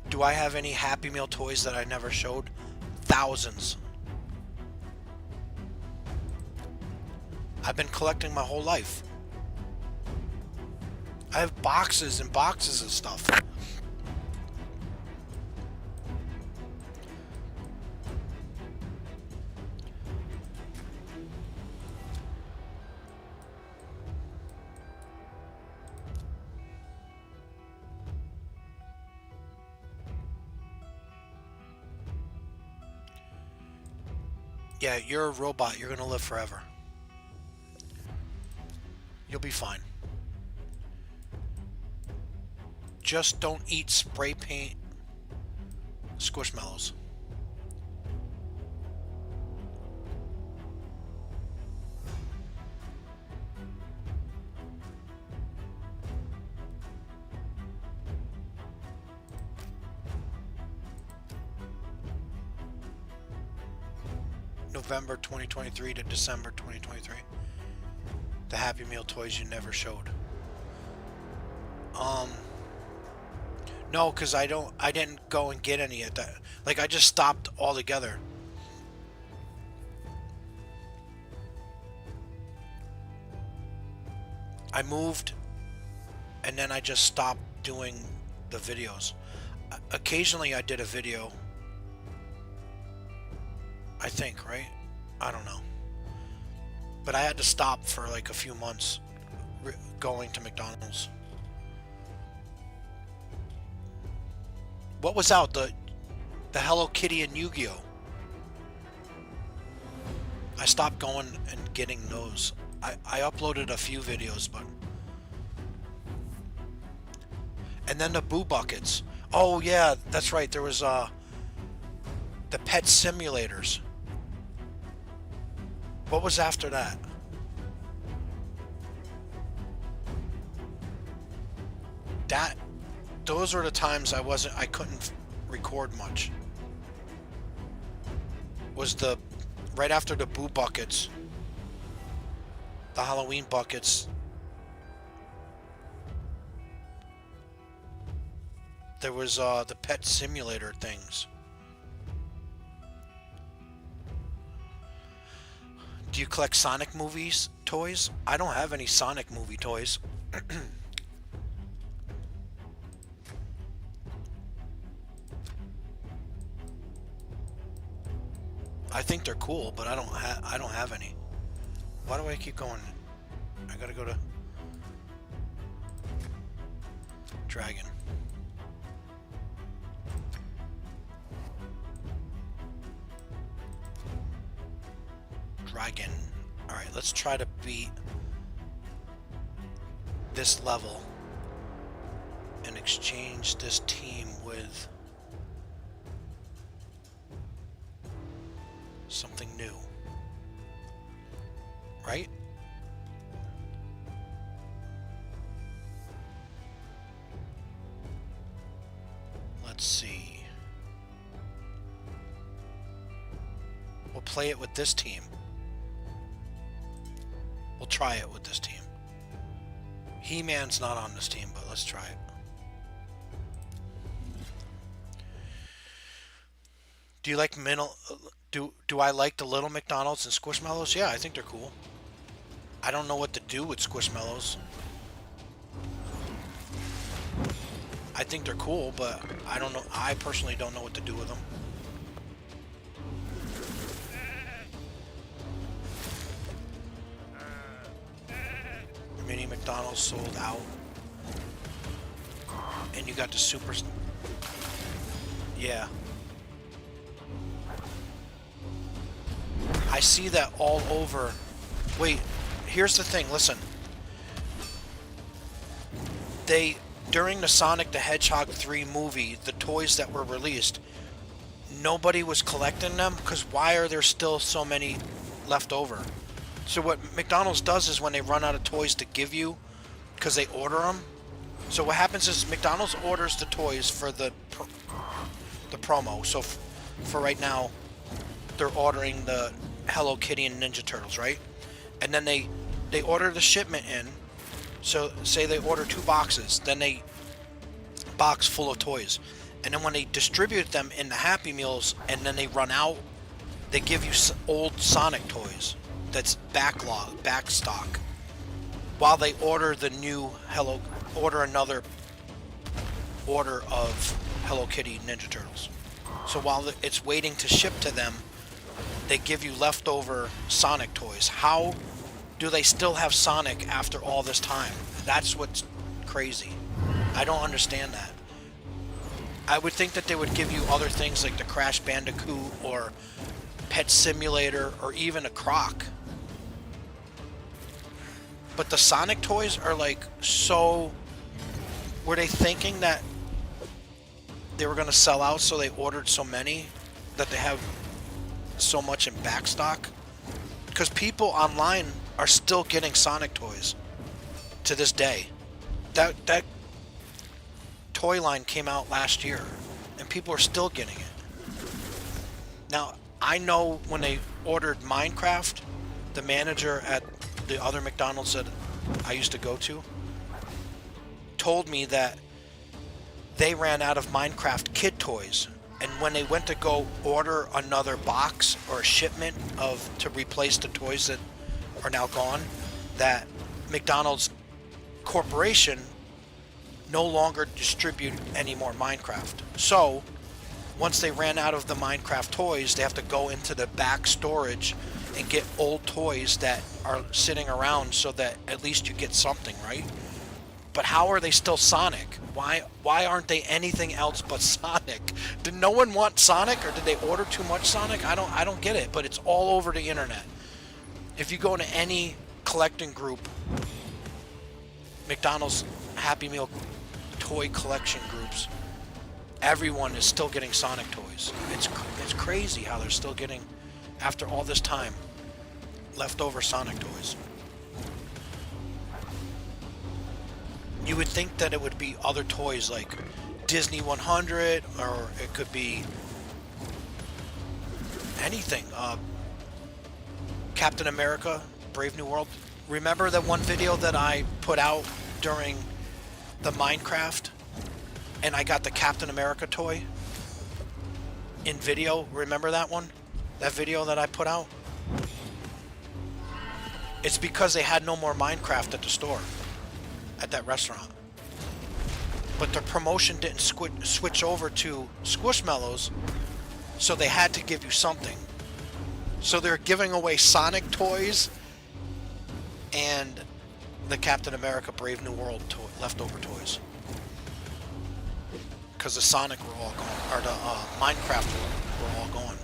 Do I have any Happy Meal toys that I never showed? Thousands. I've been collecting my whole life. I have boxes and boxes of stuff. Yeah, you're a robot. You're gonna live forever. You'll be fine. Just don't eat spray paint squishmallows. November 2023 to December 2023. The Happy Meal toys you never showed. No, because I didn't go and get any at that. Like, I just stopped altogether. I moved, and then I just stopped doing the videos. Occasionally I did a video. I think, right? I don't know. But I had to stop for like a few months going to McDonald's. What was out? The Hello Kitty and Yu-Gi-Oh! I stopped going and getting those. I uploaded a few videos, but... And then the Boo Buckets. Oh yeah, that's right. There was the pet simulators. What was after that? Those were the times I couldn't record much. Was the right after the Boo Buckets, the Halloween buckets. There was the pet simulator things. Do you collect Sonic movies toys? I don't have any Sonic movie toys. I think they're cool, but I don't have any. Why do I keep going? I gotta go to Dragon. Dragon. Alright, let's try to beat this level and exchange this team with something new. Right? Let's see. We'll play it with this team. We'll try it with this team. He-Man's not on this team, but let's try it. Do you like do I like the little McDonald's and Squishmallows? Yeah, I think they're cool. I don't know what to do with Squishmallows. I think they're cool, but I don't know. I personally don't know what to do with them. Mini McDonald's sold out. And you got the super... Yeah. I see that all over. Wait, here's the thing, listen. During the Sonic the Hedgehog 3 movie, the toys that were released, nobody was collecting them, because why are there still so many left over? So what McDonald's does is when they run out of toys to give you, because they order them, so what happens is McDonald's orders the toys for the promo. So for right now, they're ordering the Hello Kitty and Ninja Turtles, right? And then they order the shipment in. So say they order 2 boxes, then they box full of toys. And then when they distribute them in the Happy Meals and then they run out, they give you old Sonic toys. That's back stock. While they order the new another order of Hello Kitty Ninja Turtles. So while it's waiting to ship to them, they give you leftover Sonic toys. How do they still have Sonic after all this time? That's what's crazy. I don't understand that. I would think that they would give you other things like the Crash Bandicoot or Pet Simulator, or even a Croc. But the Sonic toys are like so... Were they thinking that they were going to sell out, so they ordered so many that they have so much in backstock? Because people online are still getting Sonic toys to this day. That toy line came out last year, and people are still getting it. Now, I know when they ordered Minecraft, the manager at the other McDonald's that I used to go to told me that they ran out of Minecraft kid toys, and when they went to go order another box or a shipment to replace the toys that are now gone, that McDonald's corporation no longer distribute any more Minecraft. So once they ran out of the Minecraft toys, they have to go into the back storage and get old toys that are sitting around so that at least you get something, right? But how are they still Sonic? Why aren't they anything else but Sonic? Did no one want Sonic, or did they order too much Sonic? I don't get it, but it's all over the internet. If you go into any collecting group, McDonald's Happy Meal toy collection groups, everyone is still getting Sonic toys. It's crazy how they're still getting, after all this time, leftover Sonic toys. You would think that it would be other toys like Disney 100, or it could be anything. Captain America, Brave New World. Remember that one video that I put out during the Minecraft, and I got the Captain America toy in video? Remember that one? That video that I put out? It's because they had no more Minecraft at the store, at that restaurant. But the promotion didn't switch over to Squishmallows, so they had to give you something. So they're giving away Sonic toys and the Captain America Brave New World leftover toys. Because the Sonic were all gone, or the Minecraft were all gone.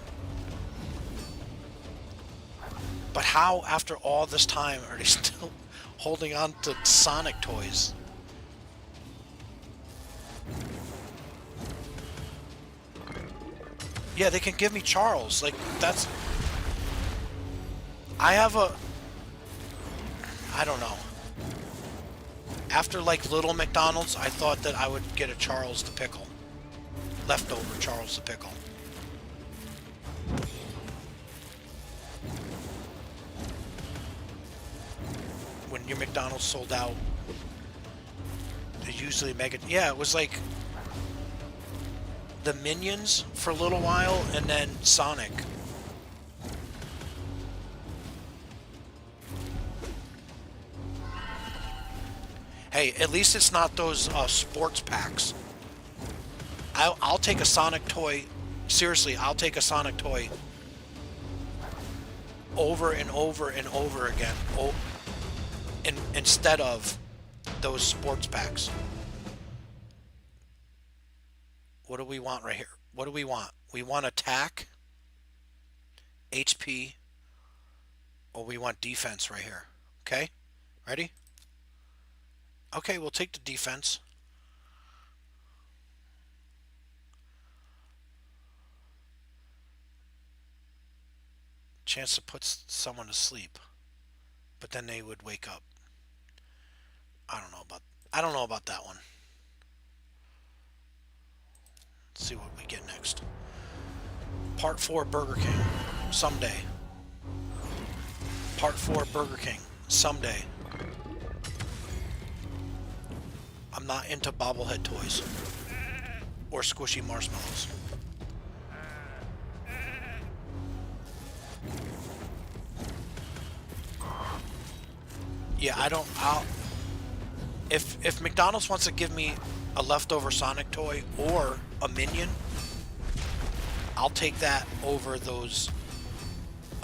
But how, after all this time, are they still holding on to Sonic toys? Yeah, they can give me Charles. Like, that's... I don't know. After, like, Little McDonald's, I thought that I would get a Charles the Pickle. Leftover Charles the Pickle. When your McDonald's sold out, they usually make it... Yeah, it was like the Minions for a little while, and then Sonic. Hey, at least it's not those sports packs. I'll take a Sonic toy. Seriously, I'll take a Sonic toy over and over and over again. Instead of those sports packs. What do we want right here? What do we want? We want attack, HP, or we want defense right here. Okay? Ready? Okay, we'll take the defense. Chance to put someone to sleep, but then they would wake up. I don't know about that one. Let's see what we get next. Part 4 Burger King. Someday. Part 4 Burger King. Someday. I'm not into bobblehead toys. Or squishy marshmallows. Yeah, if McDonald's wants to give me a leftover Sonic toy or a Minion, I'll take that over those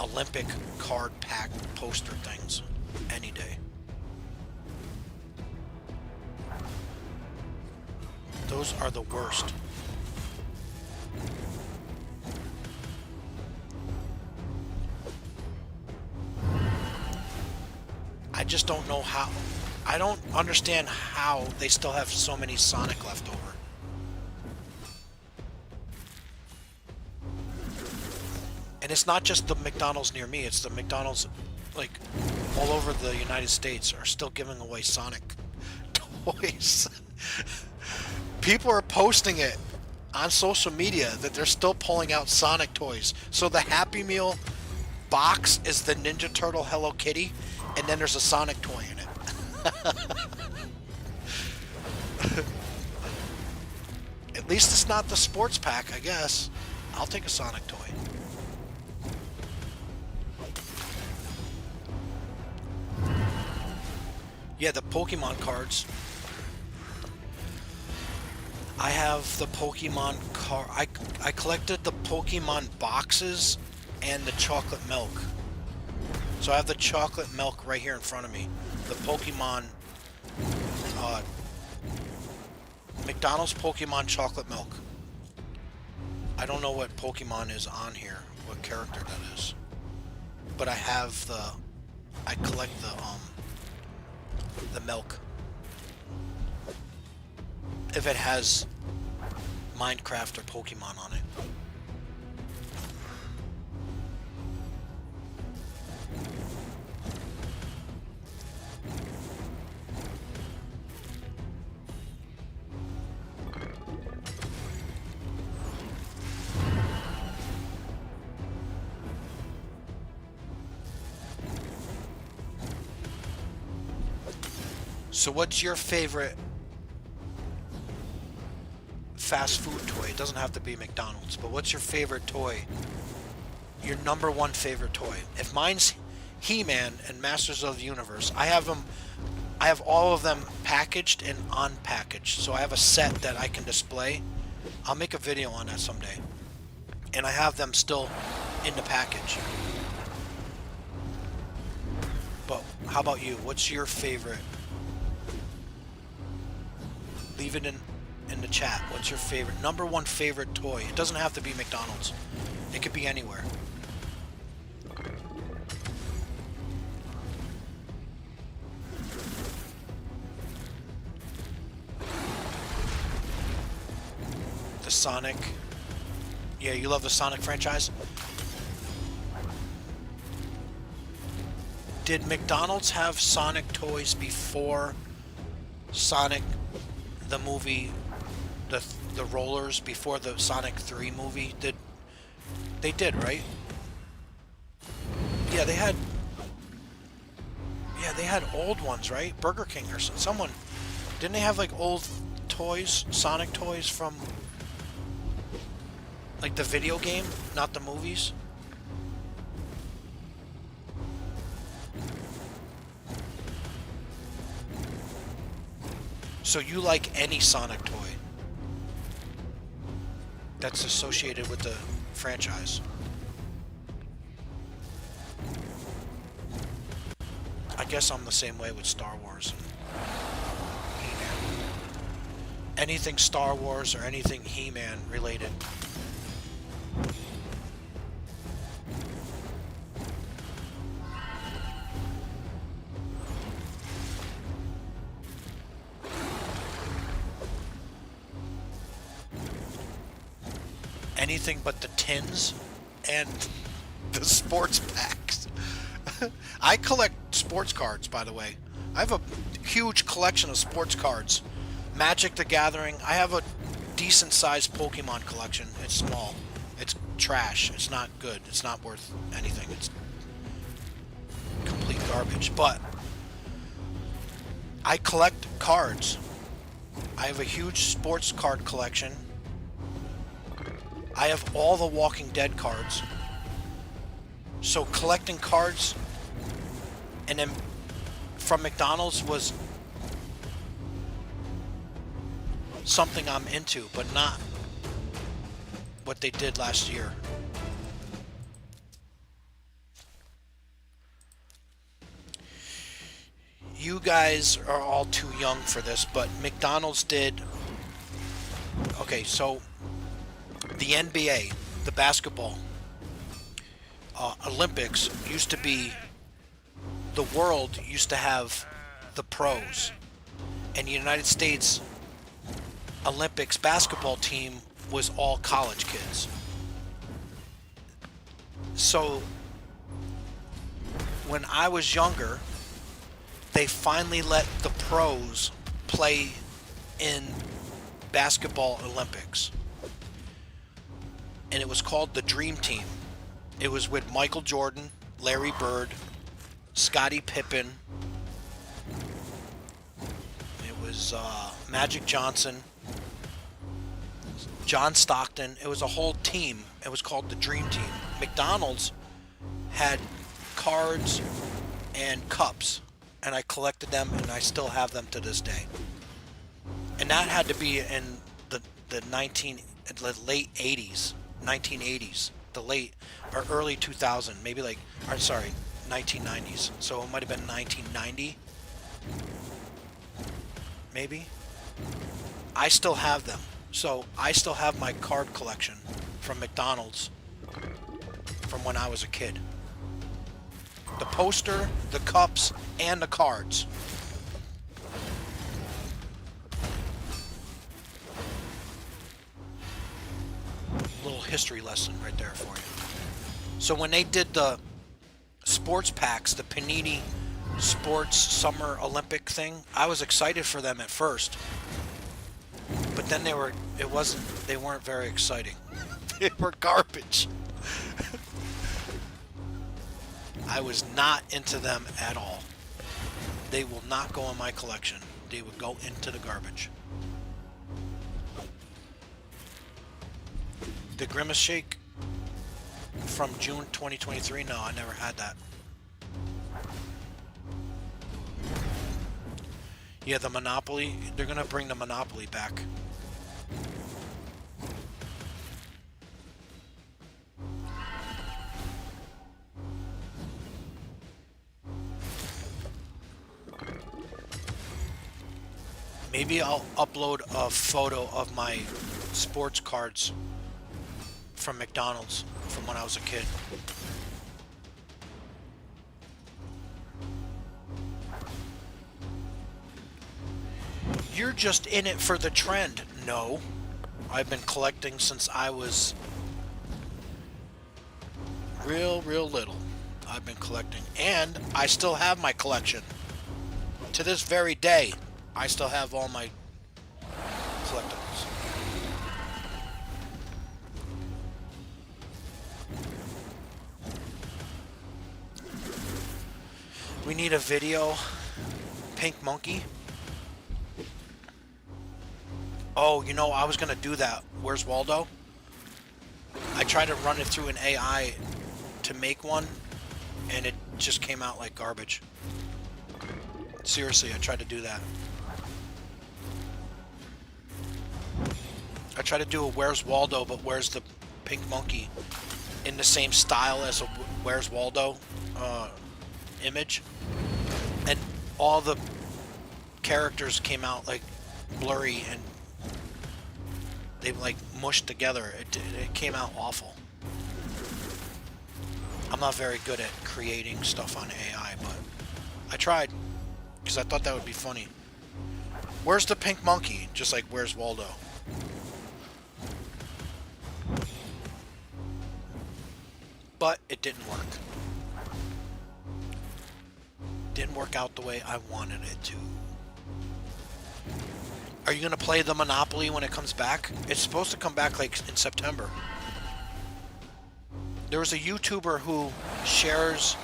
Olympic card pack poster things any day. Those are the worst. I just don't know how. I don't understand how they still have so many Sonic left over. And it's not just the McDonald's near me, it's the McDonald's, like, all over the United States are still giving away Sonic toys. People are posting it on social media that they're still pulling out Sonic toys. So the Happy Meal box is the Ninja Turtle Hello Kitty, and then there's a Sonic toy in it. At least it's not the sports pack, I guess. I'll take a Sonic toy. Yeah, the Pokemon cards. I have the Pokemon card. I collected the Pokemon boxes and the chocolate milk. So I have the chocolate milk right here in front of me. The Pokemon, McDonald's Pokemon chocolate milk. I don't know what Pokemon is on here, what character that is. But I have I collect the milk. If it has Minecraft or Pokemon on it. So what's your favorite fast food toy? It doesn't have to be McDonald's, but what's your favorite toy? Your number one favorite toy? If mine's He-Man and Masters of the Universe, I have them. I have all of them packaged and unpackaged, so I have a set that I can display. I'll make a video on that someday, and I have them still in the package. But how about you? What's your favorite? Leave it in the chat. What's your favorite, number one favorite toy? It doesn't have to be McDonald's. It could be anywhere. The Sonic. Yeah, you love the Sonic franchise? Did McDonald's have Sonic toys before Sonic the movie, the rollers, before the Sonic 3 movie? They did, right? Yeah, they had old ones, right? Burger King or someone, didn't they have like old toys, Sonic toys from like the video game, not the movies? So you like any Sonic toy that's associated with the franchise? I guess I'm the same way with Star Wars and He-Man. Anything Star Wars or anything He-Man related. Anything but the tins and the sports packs. I collect sports cards, by the way. I have a huge collection of sports cards. Magic the Gathering. I have a decent sized Pokemon collection. It's small. It's trash. It's not good. It's not worth anything. It's complete garbage. But I collect cards. I have a huge sports card collection. I have all the Walking Dead cards. So collecting cards and then from McDonald's was something I'm into, but not what they did last year. You guys are all too young for this, but McDonald's did... Okay, so the NBA, the basketball Olympics used to be the world used to have the pros, and the United States Olympics basketball team was all college kids. So when I was younger, they finally let the pros play in basketball Olympics. And it was called the Dream Team. It was with Michael Jordan, Larry Bird, Scottie Pippen. It was Magic Johnson, John Stockton. It was a whole team. It was called the Dream Team. McDonald's had cards and cups, and I collected them, and I still have them to this day. And that had to be in the late 80s, 1980s, the late or early 2000, maybe 1990s. So it might have been 1990, maybe. I still have them. So I still have my card collection from McDonald's from when I was a kid. The poster, the cups, and the cards. Little history lesson right there for you. So when they did the sports packs, the Panini Sports Summer Olympic thing, I was excited for them at first. But then they weren't very exciting. They were garbage. I was not into them at all. They will not go in my collection. They would go into the garbage. The Grimace Shake from June 2023? No, I never had that. Yeah, the Monopoly. They're going to bring the Monopoly back. Maybe I'll upload a photo of my sports cards from McDonald's from when I was a kid. You're just in it for the trend. No. I've been collecting since I was real little. I've been collecting. And I still have my collection. To this very day, I still have all my collectibles. We need a video. Pink Monkey. Oh, you know, I was going to do that. Where's Waldo? I tried to run it through an AI to make one, and it just came out like garbage. Seriously, I tried to do that. I tried to do a Where's Waldo, but where's the Pink Monkey in the same style as a Where's Waldo image, and all the characters came out like blurry and they like mushed together. It came out awful. I'm not very good at creating stuff on AI, but I tried because I thought that would be funny. Where's the Pink Monkey? Just like Where's Waldo? But it didn't work. Didn't work out the way I wanted it to. Are you going to play the Monopoly when it comes back? It's supposed to come back like in September. There was a YouTuber who shares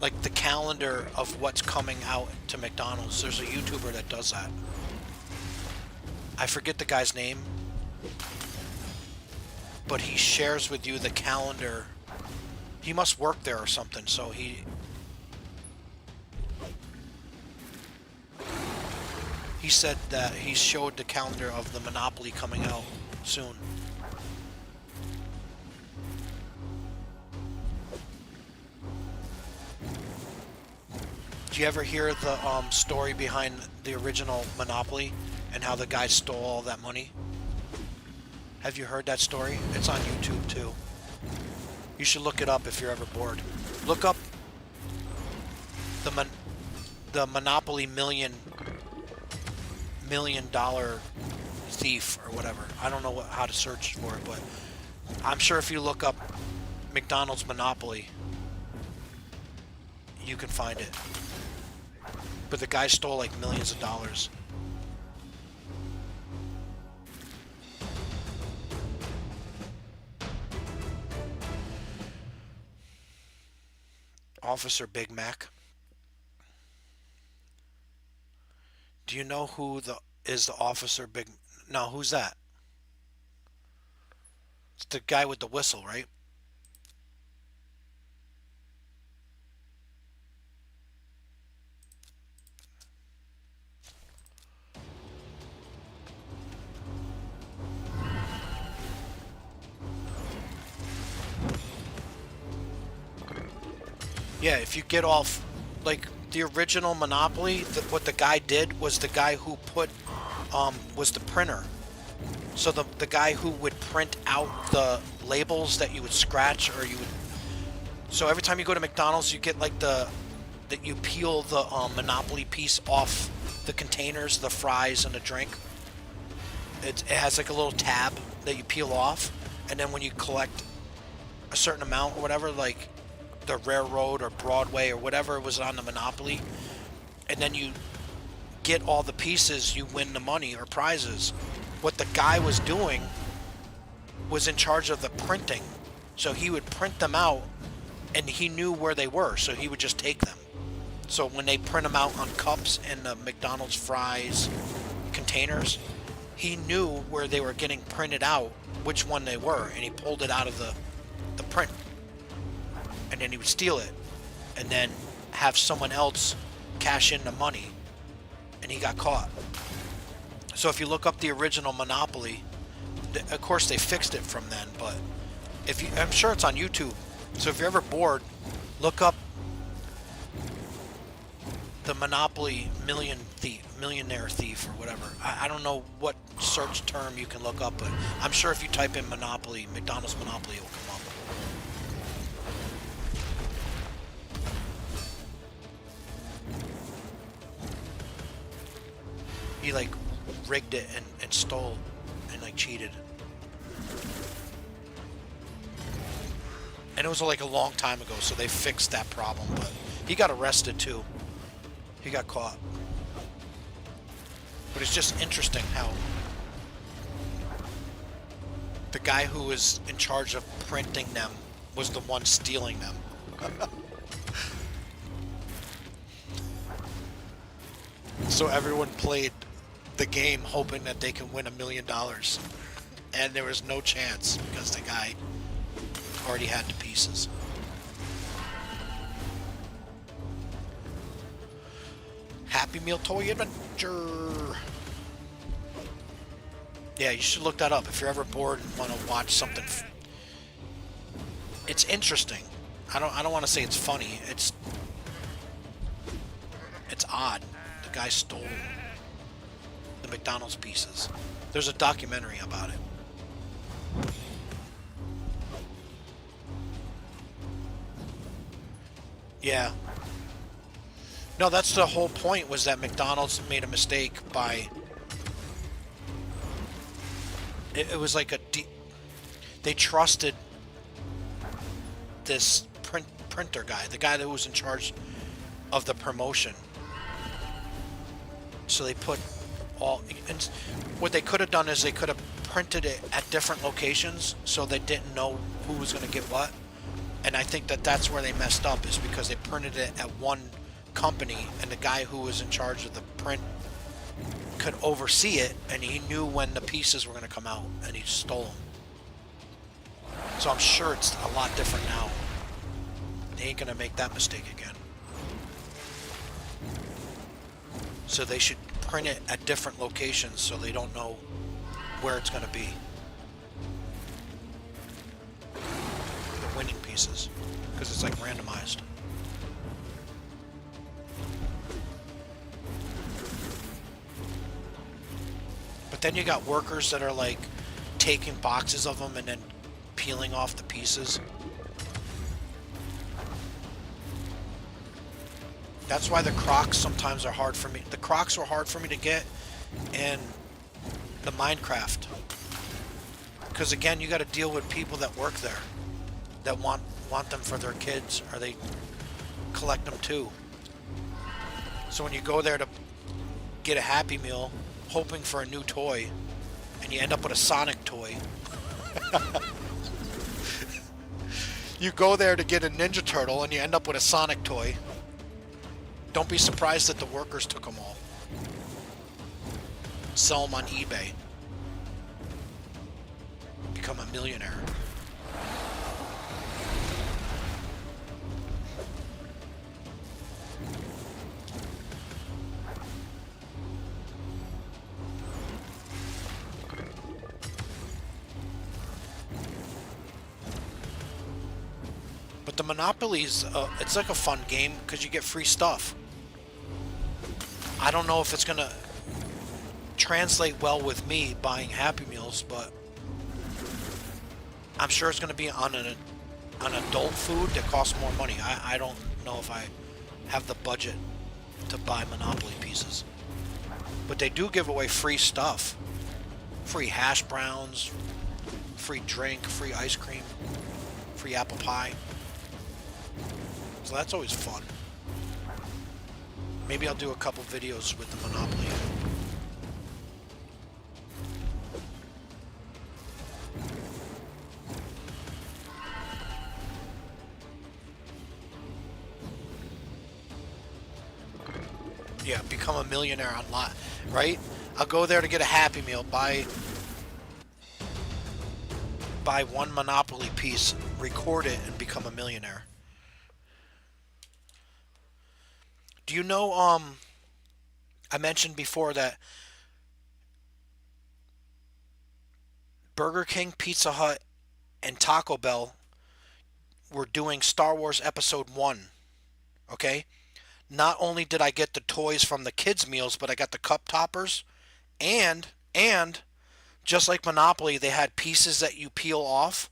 like the calendar of what's coming out to McDonald's. There's a YouTuber that does that. I forget the guy's name, but he shares with you the calendar. He must work there or something, so he said that he showed the calendar of the Monopoly coming out soon. Do you ever hear the story behind the original Monopoly and how the guy stole all that money? Have you heard that story? It's on YouTube too. You should look it up if you're ever bored. Look up the the Monopoly million dollar thief or whatever. I don't know how to search for it, but I'm sure if you look up McDonald's Monopoly, you can find it. But the guy stole like millions of dollars. Officer Big Mac. Do you know who is the Officer Big? No, who's that? It's the guy with the whistle, right? Yeah, if you get off, like the original Monopoly, what the guy did was the guy who was the printer. So the guy who would print out the labels that you would scratch or you would. So every time you go to McDonald's, you get like that you peel the Monopoly piece off the containers, the fries and the drink. It has like a little tab that you peel off, and then when you collect a certain amount or whatever, like the Railroad or Broadway or whatever was on the Monopoly, and then you get all the pieces, you win the money or prizes. What the guy was doing was in charge of the printing. So he would print them out and he knew where they were, so he would just take them. So when they print them out on cups and the McDonald's fries containers, he knew where they were getting printed out, which one they were, and he pulled it out of the print. And then he would steal it and then have someone else cash in the money, and he got caught. So if you look up the original Monopoly, of course they fixed it from then, but I'm sure it's on YouTube. So if you're ever bored, look up the Monopoly millionaire thief or whatever. I don't know what search term you can look up, but I'm sure if you type in Monopoly, McDonald's Monopoly, it will come up. He like rigged it and stole and like cheated. And it was like a long time ago, so they fixed that problem, but he got arrested too. He got caught. But it's just interesting how the guy who was in charge of printing them was the one stealing them. So everyone played the game hoping that they can win $1 million. And there was no chance because the guy already had the pieces. Happy Meal Toy Adventure. Yeah, you should look that up if you're ever bored and want to watch something. It's interesting. I don't want to say it's funny. It's odd. The guy stole the McDonald's pieces. There's a documentary about it. Yeah. No, that's the whole point, was that McDonald's made a mistake by... It was like they trusted this printer guy, the guy that was in charge of the promotion. So they put and what they could have done is they could have printed it at different locations so they didn't know who was going to get what. And I think that's where they messed up, is because they printed it at one company and the guy who was in charge of the print could oversee it, and he knew when the pieces were going to come out and he stole them. So I'm sure it's a lot different now. They ain't going to make that mistake again. So they should print it at different locations so they don't know where it's going to be. The winning pieces, because it's like randomized. But then you got workers that are like taking boxes of them and then peeling off the pieces. That's why the Crocs sometimes are hard for me. The Crocs were hard for me to get in the Minecraft. Because again, you got to deal with people that work there that want them for their kids, or they collect them too. So when you go there to get a Happy Meal, hoping for a new toy, and you end up with a Sonic toy. You go there to get a Ninja Turtle, and you end up with a Sonic toy. Don't be surprised that the workers took them all. Sell them on eBay. Become a millionaire. But the Monopoly's, it's like a fun game because you get free stuff. I don't know if it's going to translate well with me buying Happy Meals, but I'm sure it's going to be on an adult food that costs more money. I don't know if I have the budget to buy Monopoly pieces. But they do give away free stuff. Free hash browns, free drink, free ice cream, free apple pie. So that's always fun. Maybe I'll do a couple videos with the Monopoly. Yeah, become a millionaire on lot, right? I'll go there to get a Happy Meal, buy one Monopoly piece, record it, and become a millionaire. Do you know, I mentioned before that Burger King, Pizza Hut, and Taco Bell were doing Star Wars Episode 1, okay? Not only did I get the toys from the kids' meals, but I got the cup toppers, and just like Monopoly, they had pieces that you peel off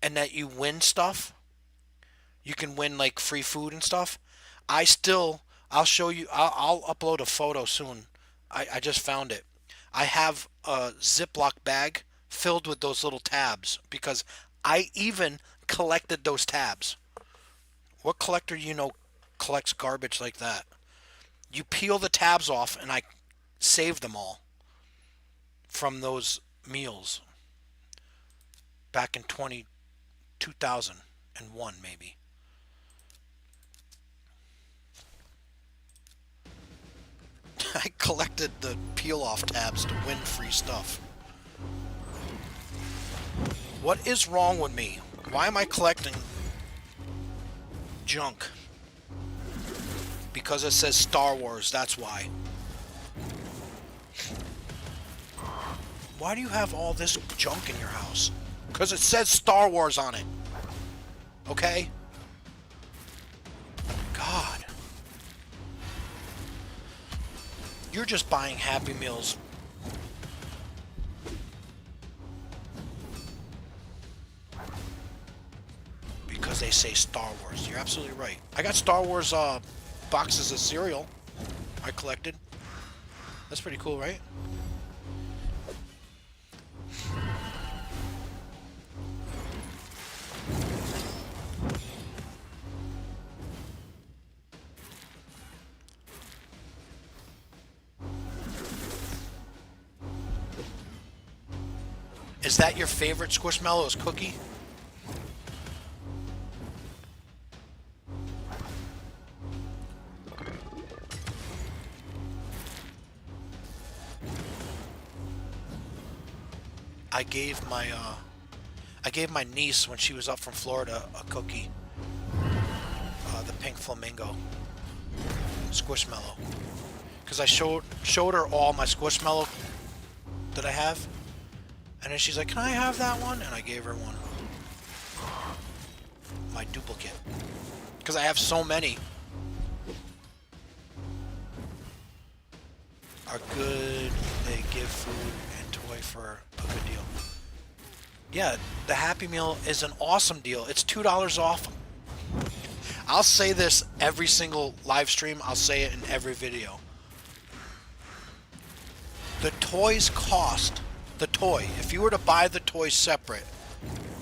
and that you win stuff. You can win like free food and stuff. I'll show you, I'll upload a photo soon. I just found it. I have a Ziploc bag filled with those little tabs because I even collected those tabs. What collector you know collects garbage like that? You peel the tabs off, and I saved them all from those meals back in 2001 maybe. I collected the peel off tabs to win free stuff. What is wrong with me? Why am I collecting junk? Because it says Star Wars, that's why. Why do you have all this junk in your house? Because it says Star Wars on it. Okay? God. You're just buying Happy Meals. Because they say Star Wars. You're absolutely right. I got Star Wars boxes of cereal I collected. That's pretty cool, right? Is that your favorite Squishmallows cookie? I gave my niece when she was up from Florida a cookie, the pink flamingo Squishmallow, because I showed her all my Squishmallow that I have, and then she's like, "Can I have that one?" And I gave her one, my duplicate, because I have so many. Are good. They give food and toy for a good deal. Yeah, the Happy Meal is an awesome deal. It's $2 off. I'll say this every single live stream. I'll say it in every video. The toys cost, the toy, if you were to buy the toys separate,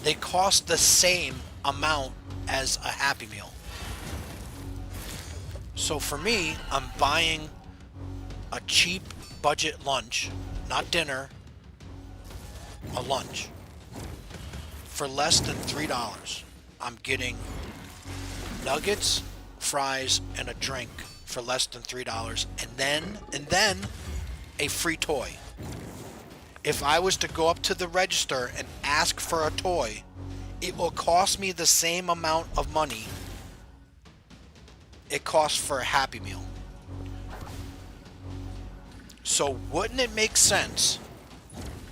they cost the same amount as a Happy Meal. So for me, I'm buying a cheap budget lunch, not dinner, a lunch, for less than $3. I'm getting nuggets, fries, and a drink for less than $3, and then a free toy. If I was to go up to the register and ask for a toy, it will cost me the same amount of money it costs for a Happy Meal. So wouldn't it make sense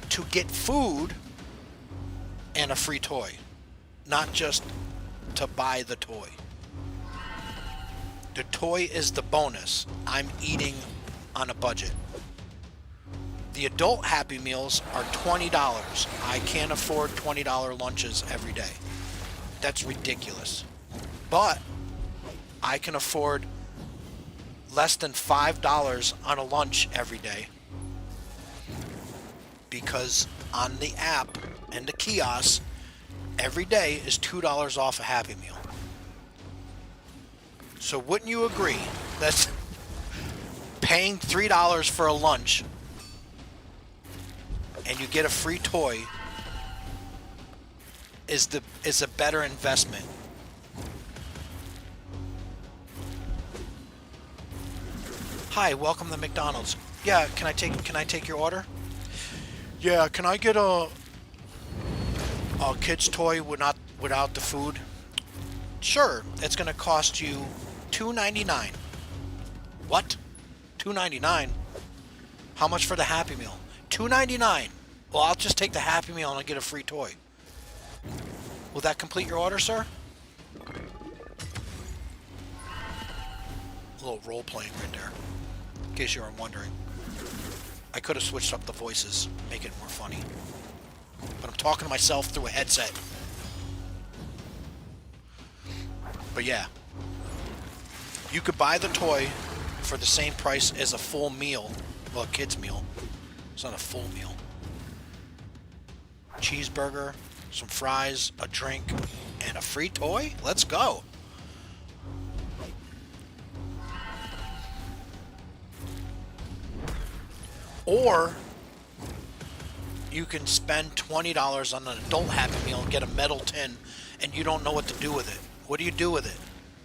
to get food and a free toy, not just to buy the toy? The toy is the bonus. I'm eating on a budget. The adult Happy Meals are $20. I can't afford $20 lunches every day. That's ridiculous. But I can afford less than $5 on a lunch every day, because on the app and the kiosk, every day is $2 off a Happy Meal. So wouldn't you agree that paying $3 for a lunch and you get a free toy is a better investment? Hi, welcome to McDonald's. Yeah, can I take your order? Yeah, can I get a kid's toy without the food? Sure, it's gonna cost you $2.99. What? $2.99? How much for the Happy Meal? $2.99. Well, I'll just take the Happy Meal and I'll get a free toy. Will that complete your order, sir? A little role playing right there, in case you were wondering. I could have switched up the voices, make it more funny. But I'm talking to myself through a headset. But yeah, you could buy the toy for the same price as a full meal. Well, a kid's meal. It's not a full meal. Cheeseburger, some fries, a drink, and a free toy? Let's go. Or you can spend $20 on an adult Happy Meal and get a metal tin, and you don't know what to do with it. What do you do with it?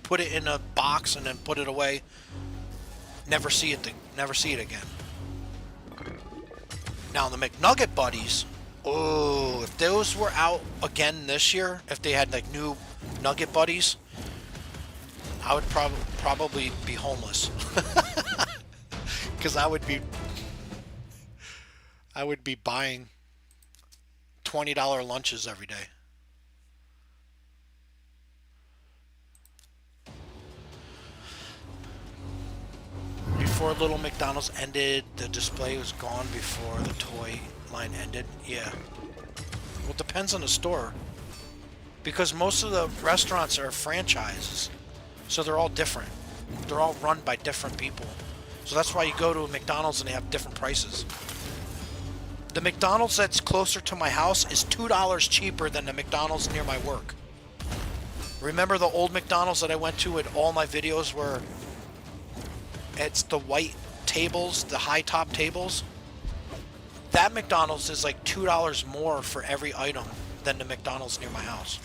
Put it in a box and then put it away. Never see it again. Now the McNugget Buddies. Oh, if those were out again this year, if they had like new Nugget Buddies, I would probably be homeless. Because I would be buying $20 lunches every day. Before Little McDonald's ended, the display was gone before the toy line ended. Yeah. Well, it depends on the store. Because most of the restaurants are franchises. So they're all different. They're all run by different people. So that's why you go to a McDonald's and they have different prices. The McDonald's that's closer to my house is $2 cheaper than the McDonald's near my work. Remember the old McDonald's that I went to in all my videos where it's the white tables, the high top tables? That McDonald's is like $2 more for every item than the McDonald's near my house.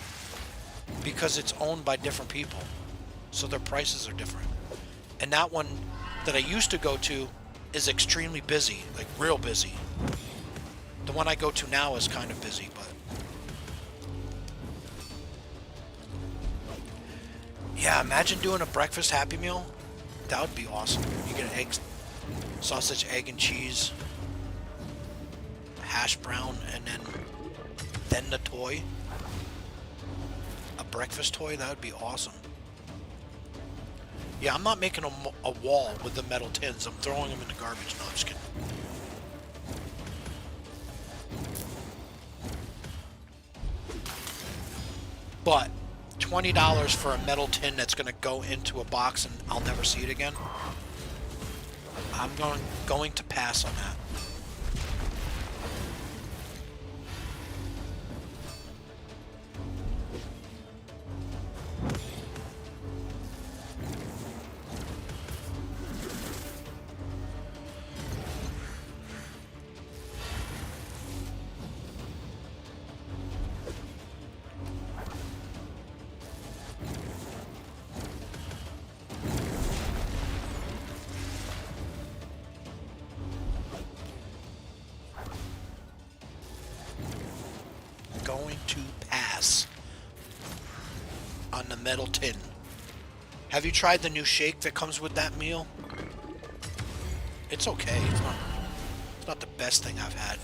Because it's owned by different people. So their prices are different. And that one that I used to go to is extremely busy, like real busy. The one I go to now is kind of busy, but yeah, imagine doing a breakfast Happy Meal. That would be awesome. You get an egg, sausage, egg, and cheese, hash brown, and then the toy. A breakfast toy, that would be awesome. Yeah, I'm not making a wall with the metal tins. I'm throwing them in the garbage. No, I'm just kidding. But $20 for a metal tin that's going to go into a box and I'll never see it again. I'm going to pass on that. Going to pass on the metal tin. Have you tried the new shake that comes with that meal? It's okay. It's not the best thing I've had,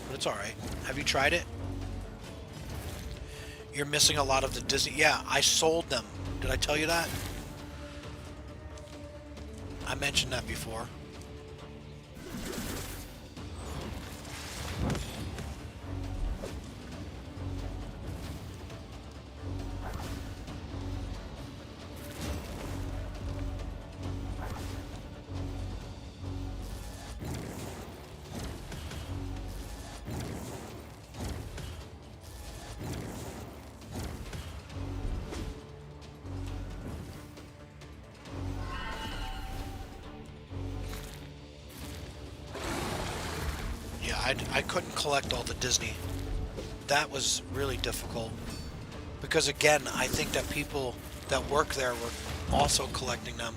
but it's all right. Have you tried it? You're missing a lot of the Disney. Yeah, I sold them. Did I tell you that? I mentioned that before. I couldn't collect all the Disney. That was really difficult. Because again, I think that people that work there were also collecting them.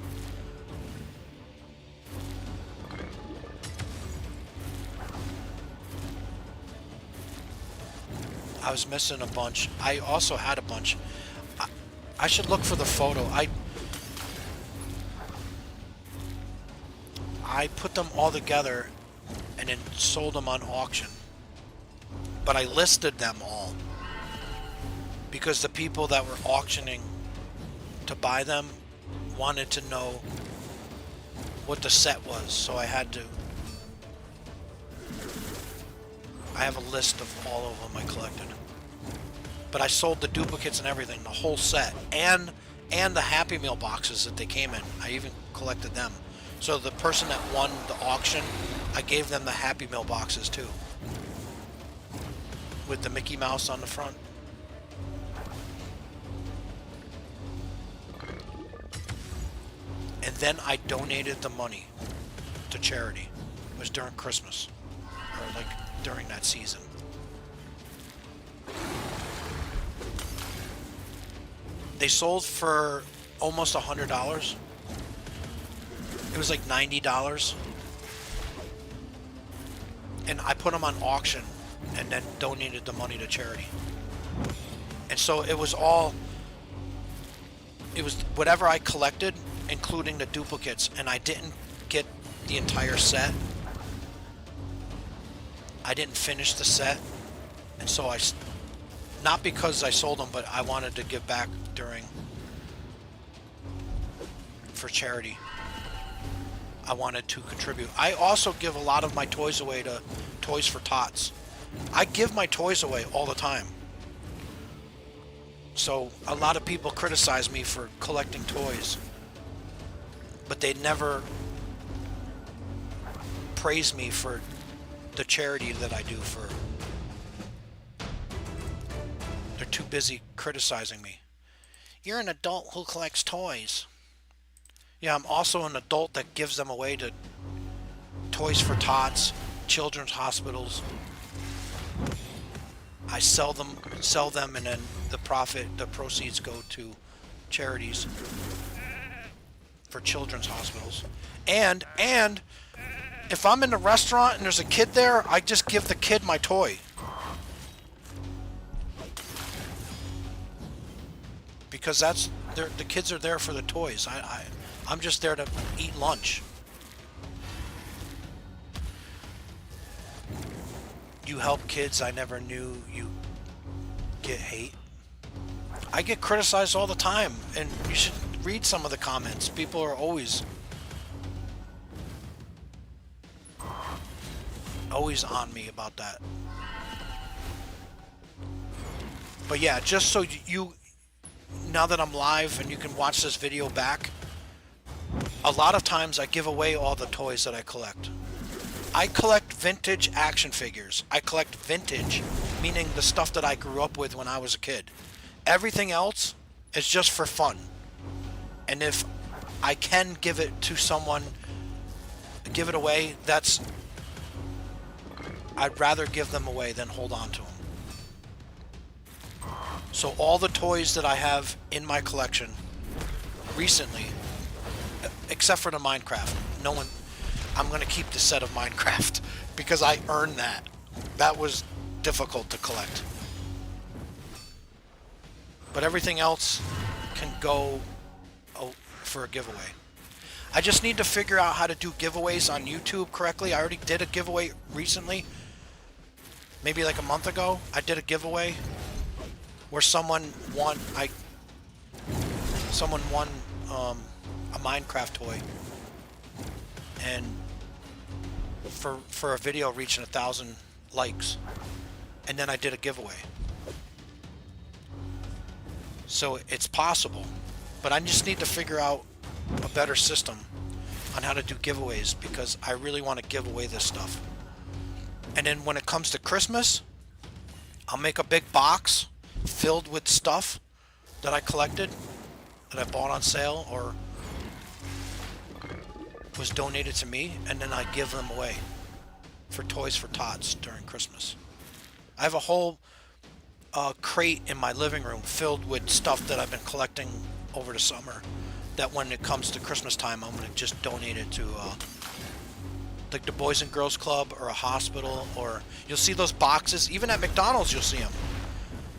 I was missing a bunch. I also had a bunch. I should look for the photo. I put them all together and then sold them on auction. But I listed them all because the people that were auctioning to buy them wanted to know what the set was, so I have a list of all of them I collected. But I sold the duplicates and everything, the whole set, and the Happy Meal boxes that they came in. I even collected them. So the person that won the auction, I gave them the Happy Meal boxes too, with the Mickey Mouse on the front. And then I donated the money to charity. It was during Christmas, or like during that season. They sold for almost $100. It was like $90. And I put them on auction and then donated the money to charity. And so it was whatever I collected, including the duplicates, and I didn't get the entire set. I didn't finish the set, and so not because I sold them, but I wanted to give back for charity. I wanted to contribute. I also give a lot of my toys away to Toys for Tots. I give my toys away all the time. So a lot of people criticize me for collecting toys, but they never praise me for the charity that I do for. They're too busy criticizing me. You're an adult who collects toys. Yeah, I'm also an adult that gives them away to Toys for Tots, children's hospitals. I sell them, and then the proceeds go to charities for children's hospitals. And if I'm in a restaurant and there's a kid there, I just give the kid my toy. Because the kids are there for the toys. I'm just there to eat lunch. You help kids I never knew. You get hate. I get criticized all the time, and you should read some of the comments. People are always on me about that. But yeah, just so now that I'm live and you can watch this video back, a lot of times I give away all the toys that I collect. I collect vintage action figures. I collect vintage, meaning the stuff that I grew up with when I was a kid. Everything else is just for fun. And if I can give it to someone, give it away, I'd rather give them away than hold on to them. So all the toys that I have in my collection recently, except for the Minecraft, I'm going to keep the set of Minecraft because I earned that. That was difficult to collect. But everything else can go for a giveaway. I just need to figure out how to do giveaways on YouTube correctly. I already did a giveaway recently. Maybe like a month ago, I did a giveaway where someone won a Minecraft toy, and for a video reaching 1,000 likes, and then I did a giveaway. So it's possible, but I just need to figure out a better system on how to do giveaways because I really want to give away this stuff. And then when it comes to Christmas, I'll make a big box filled with stuff that I collected, that I bought on sale or was donated to me, and then I give them away for Toys for Tots during Christmas. I have a whole crate in my living room filled with stuff that I've been collecting over the summer that when it comes to Christmas time, I'm going to just donate it to like the Boys and Girls Club or a hospital, or you'll see those boxes, even at McDonald's you'll see them.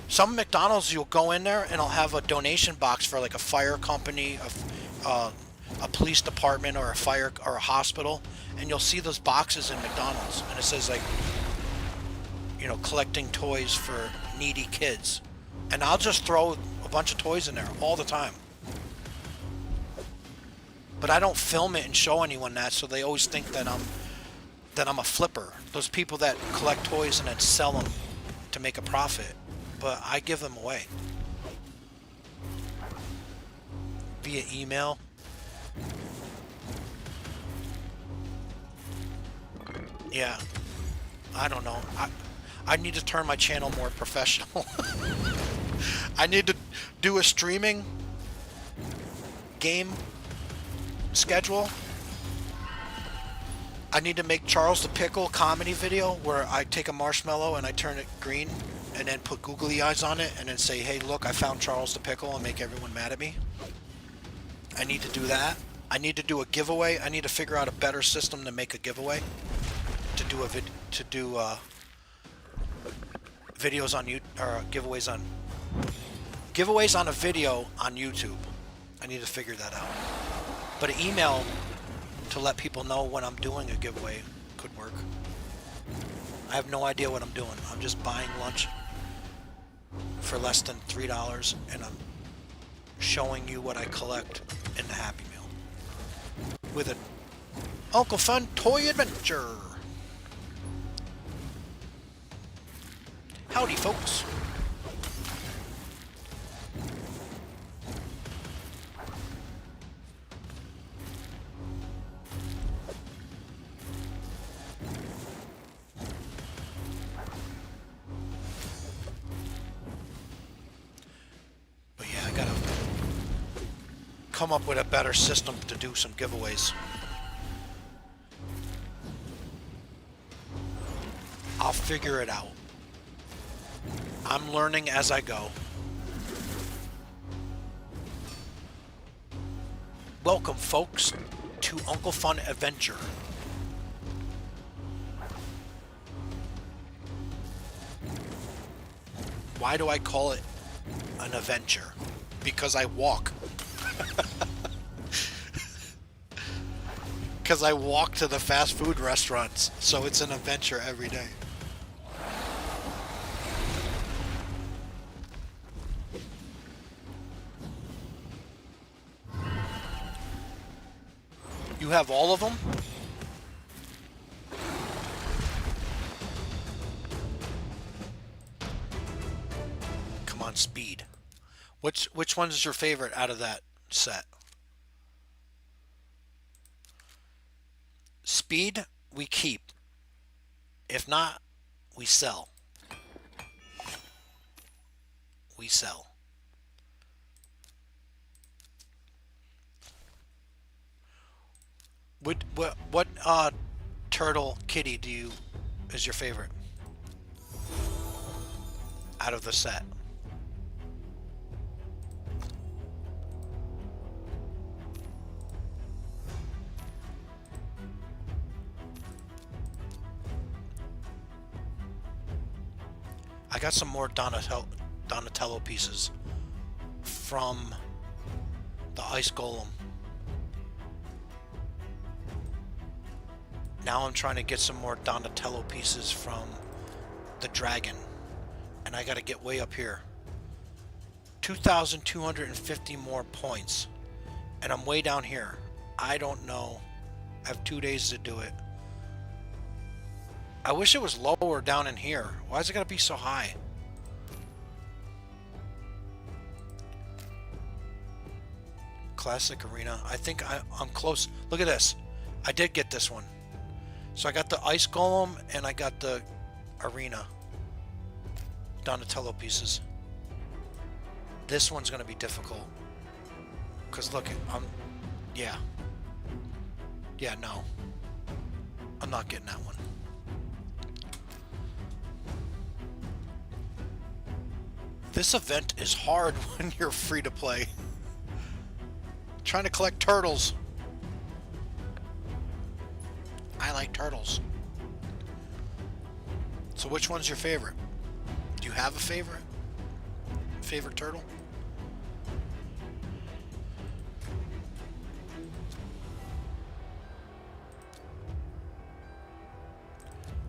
Some McDonald's you'll go in there and I'll have a donation box for like a fire company, a police department, or a fire or a hospital, and you'll see those boxes in McDonald's and it says like, you know, collecting toys for needy kids, and I'll just throw a bunch of toys in there all the time. But I don't film it and show anyone that, so they always think that I'm a flipper. Those people that collect toys and then sell them to make a profit. But I give them away via email. Yeah, I don't know. I need to turn my channel more professional. I need to do a streaming game schedule. I need to make Charles the Pickle comedy video where I take a marshmallow and I turn it green and then put googly eyes on it and then say, hey, look, I found Charles the Pickle, and make everyone mad at me. I need to do that. I need to do a giveaway. I need to figure out a better system to make a giveaway. To do videos on YouTube, or giveaways on a video on YouTube. I need to figure that out. But an email to let people know when I'm doing a giveaway could work. I have no idea what I'm doing. I'm just buying lunch for less than $3 and I'm showing you what I collect in the Happy Meal with an Uncle Fun Toy Adventure. Howdy, folks. But yeah, I gotta come up with a better system to do some giveaways. I'll figure it out. I'm learning as I go. Welcome, folks, to Uncle Fun Adventure. Why do I call it an adventure? Because I walk. Because I walk to the fast food restaurants, so it's an adventure every day. You have all of them? Come on, speed. Which one is your favorite out of that set? Speed, we keep. If not, we sell. We sell. What turtle kitty do you is your favorite out of the set? I got some more Donatello pieces from the ice golem. Now I'm trying to get some more Donatello pieces from the dragon. And I gotta get way up here. 2,250 more points. And I'm way down here. I don't know. I have 2 days to do it. I wish it was lower down in here. Why is it gotta be so high? Classic arena. I think I'm close. Look at this. I did get this one. So I got the ice golem and I got the arena Donatello pieces. This one's gonna be difficult. Cause look, yeah. Yeah, no. I'm not getting that one. This event is hard when you're free to play. Trying to collect turtles. I like turtles. So which one's your favorite? Do you have a favorite? Favorite turtle?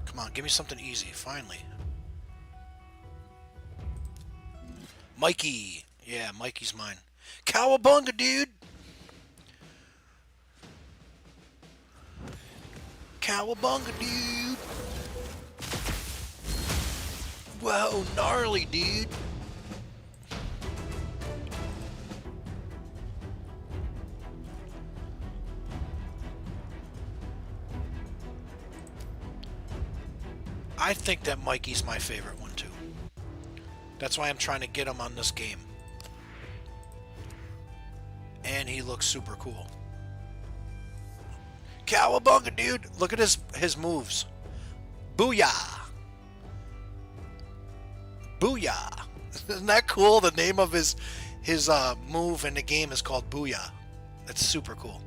Come on, give me something easy, finally. Mikey. Yeah, Mikey's mine. Cowabunga, dude! Cowabunga, dude! Whoa, gnarly, dude! I think that Mikey's my favorite one, too. That's why I'm trying to get him on this game. And he looks super cool. Cowabunga, dude! Look at his moves. Booyah! Booyah! Isn't that cool? The name of his move in the game is called Booyah. That's super cool.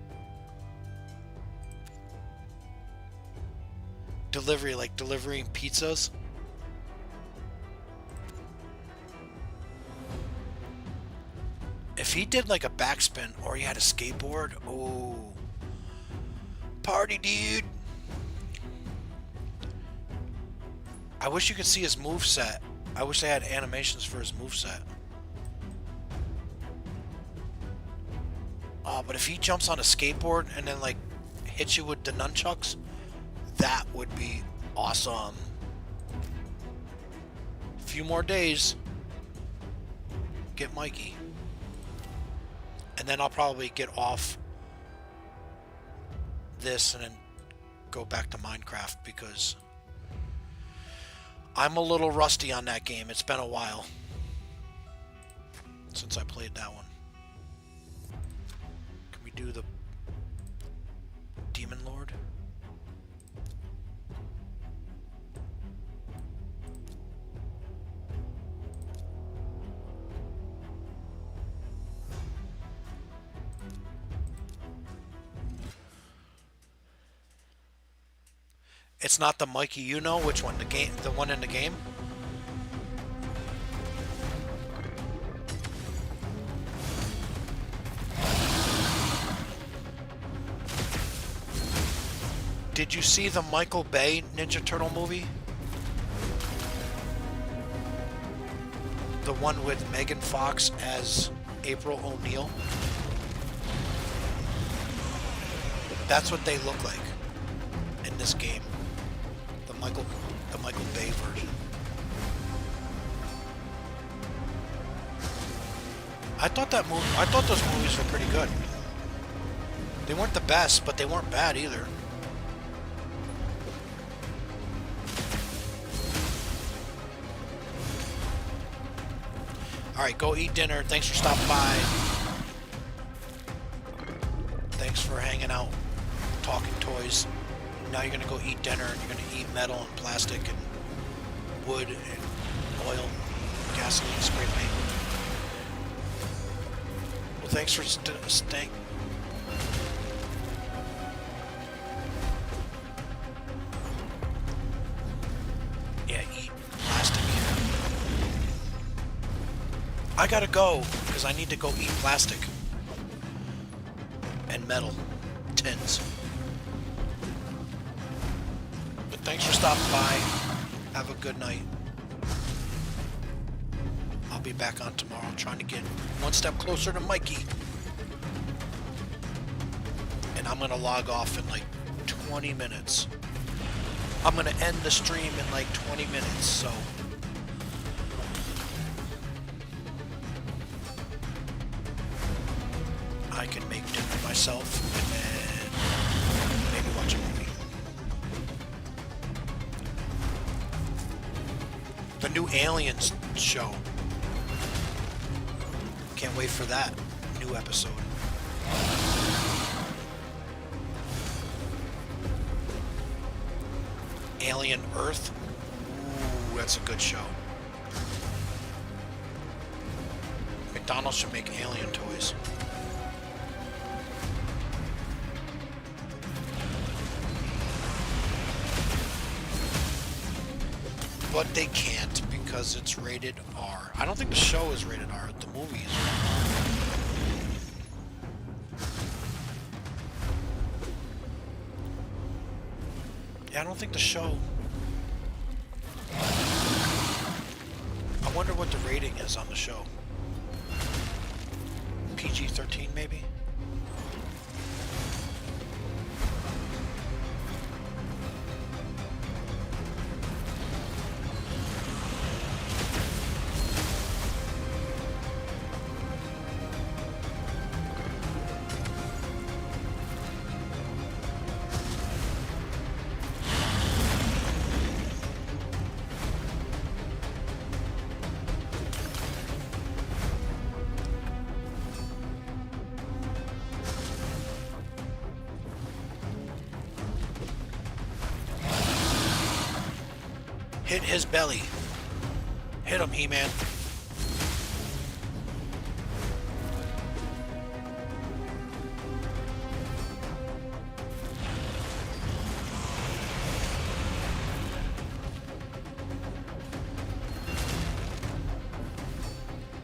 Delivery, like delivering pizzas. If he did like a backspin or he had a skateboard, oh, party, dude. I wish you could see his moveset. I wish they had animations for his moveset. Oh, but if he jumps on a skateboard and then like hits you with the nunchucks, that would be awesome. A few more days. Get Mikey. And then I'll probably get off this and then go back to Minecraft because I'm a little rusty on that game. It's been a while since I played that one. Can we do the Demon Lord? It's not the Mikey, you know which one? The one in the game? Did you see the Michael Bay Ninja Turtle movie? The one with Megan Fox as April O'Neil? That's what they look like in this game. The Michael Bay version. I thought those movies were pretty good. They weren't the best, but they weren't bad either. Alright, go eat dinner. Thanks for stopping by. Thanks for hanging out, talking toys. Now you're gonna go eat dinner, and you're gonna eat metal and plastic and wood and oil, gasoline, spray paint. Well, thanks for staying. Yeah, eat plastic. I gotta go, because I need to go eat plastic. And metal. Tins. But thanks for stopping by. Have a good night. I'll be back on tomorrow trying to get one step closer to Mikey. And I'm gonna log off in like 20 minutes. I'm gonna end the stream in like 20 minutes, so I can make dinner myself and then maybe watch a movie. The new Aliens show. Can't wait for that new episode. Alien Earth. Ooh, that's a good show. McDonald's should make alien toys. But they can't because it's rated R. I don't think the show is rated R. The movie is rated R. Yeah, I don't think the show... I wonder what the rating is on the show. PG-13 maybe? Hit his belly. Hit him, He-Man.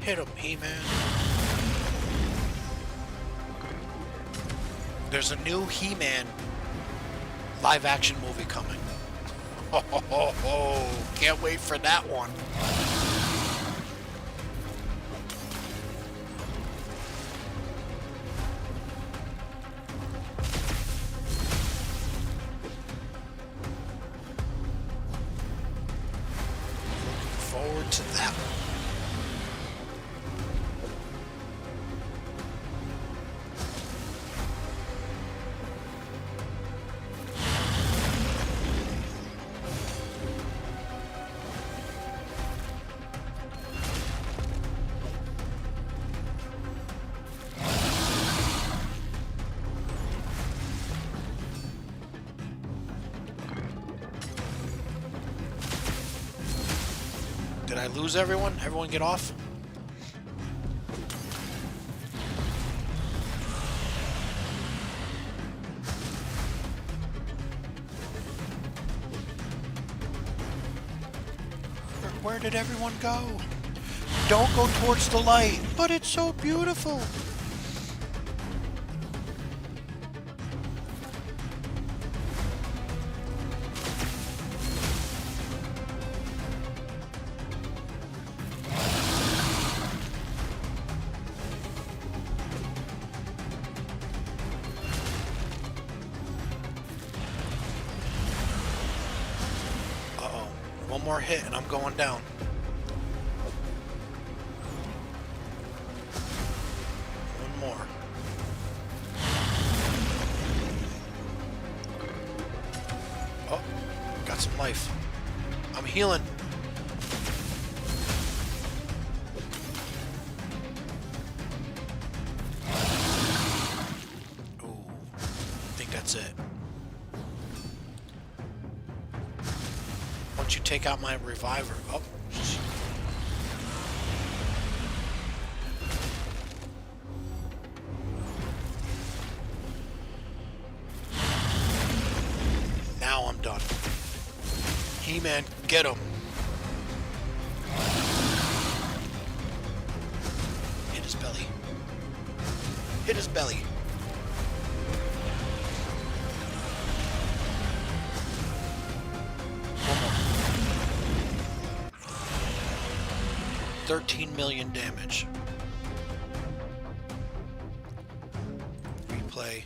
Hit him, He-Man. There's a new He-Man live-action movie coming. Oh, can't wait for that one. Looking forward to that one. Did I lose everyone? Everyone get off? Where did everyone go? Don't go towards the light, but it's so beautiful. One more hit and I'm going down. healing. Ooh, I think that's it. Once you take out my reviver. Oh, now I'm done. He-Man, get him. Hit his belly. Hit his belly. One more. 13 million damage. Replay.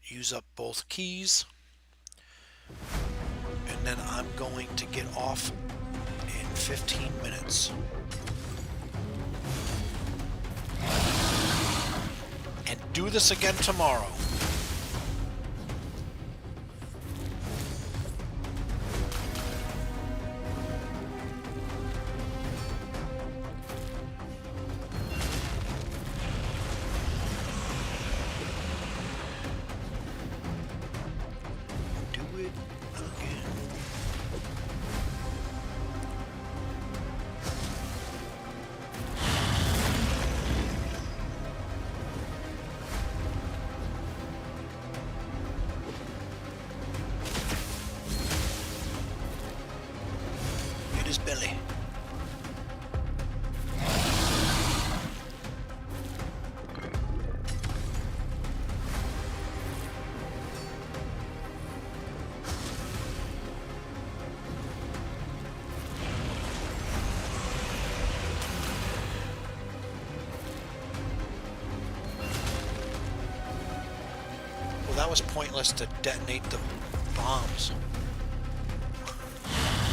Use up both keys. And then I'm going to get off in 15 minutes. And do this again tomorrow. Do it again. Hit his belly. Well, that was pointless to detonate the bombs.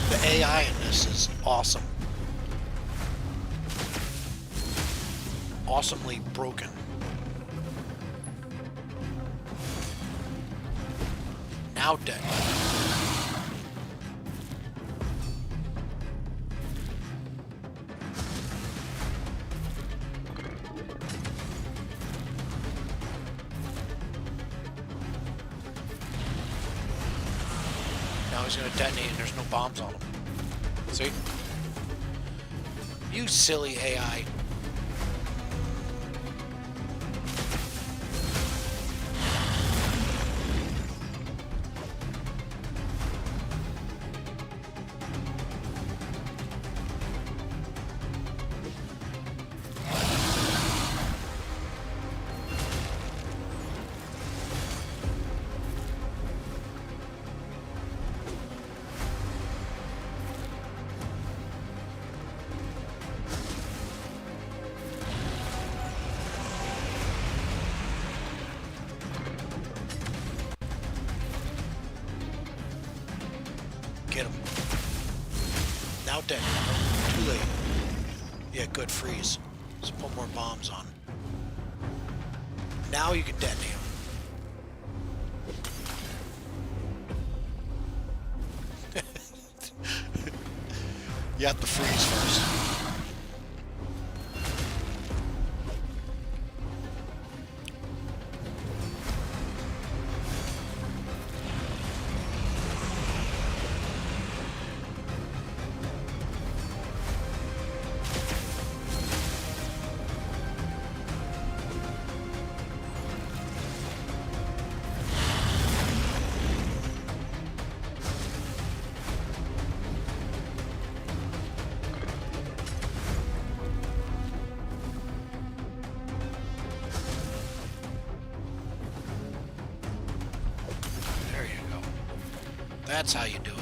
The AI in this is awesome. Awesomely broken. Now dead. Now he's gonna detonate and there's no bombs on him. See? You silly AI. Get him. Now dead. Too late. Yeah, good. Freeze. Let's put more bombs on. Now you can detonate him. You have to freeze first. That's how you do it.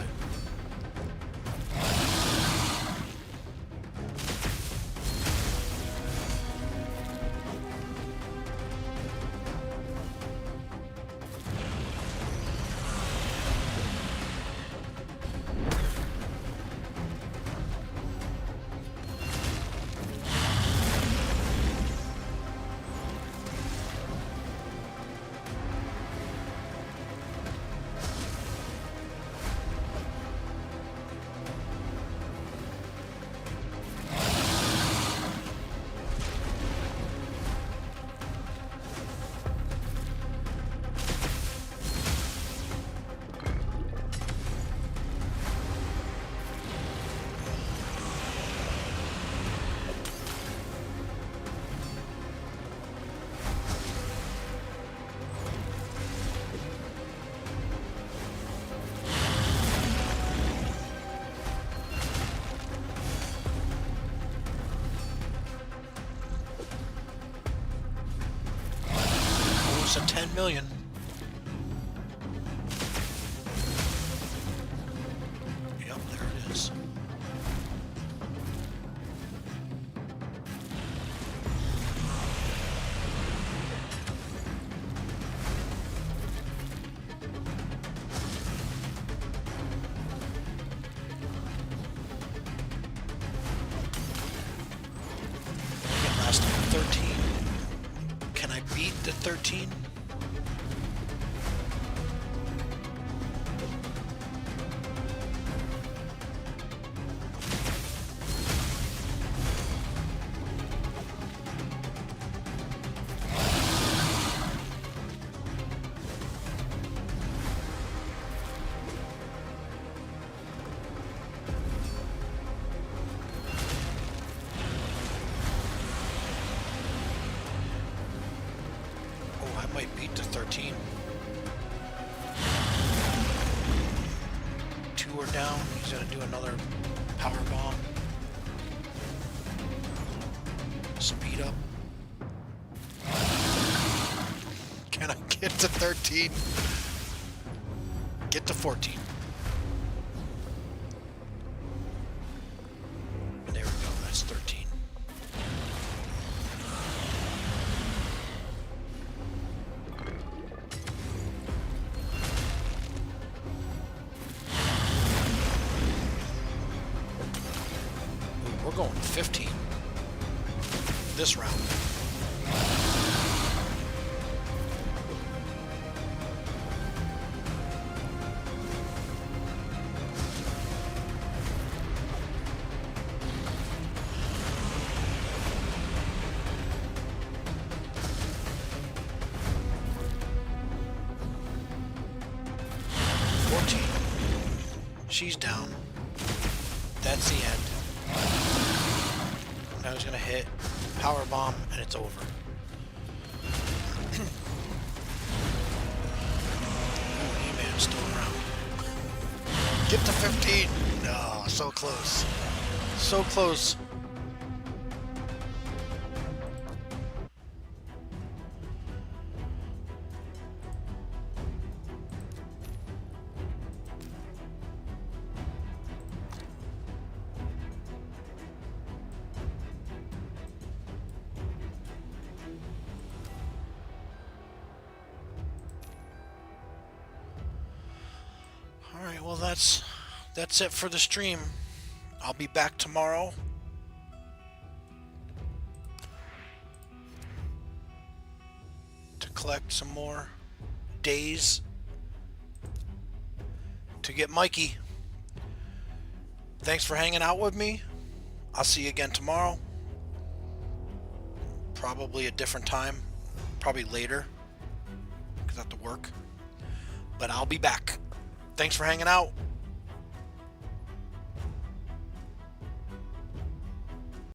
close at 10 million. Yep, there it is. Last time 13. Can I beat the 13? Might beat to 13. 2 are down. He's gonna do another power bomb. Speed up. Can I get to 13? Get to 14. There we go. That's 13. We're going 15 this round. She's down. That's the end. Now he's gonna hit power bomb and it's over. E-Man's still around. Get to 15. Oh, so close. So close. Alright, well that's it for the stream. I'll be back tomorrow. To collect some more days to get Mikey. Thanks for hanging out with me. I'll see you again tomorrow. Probably a different time. Probably later. Because I have to work. But I'll be back. Thanks for hanging out.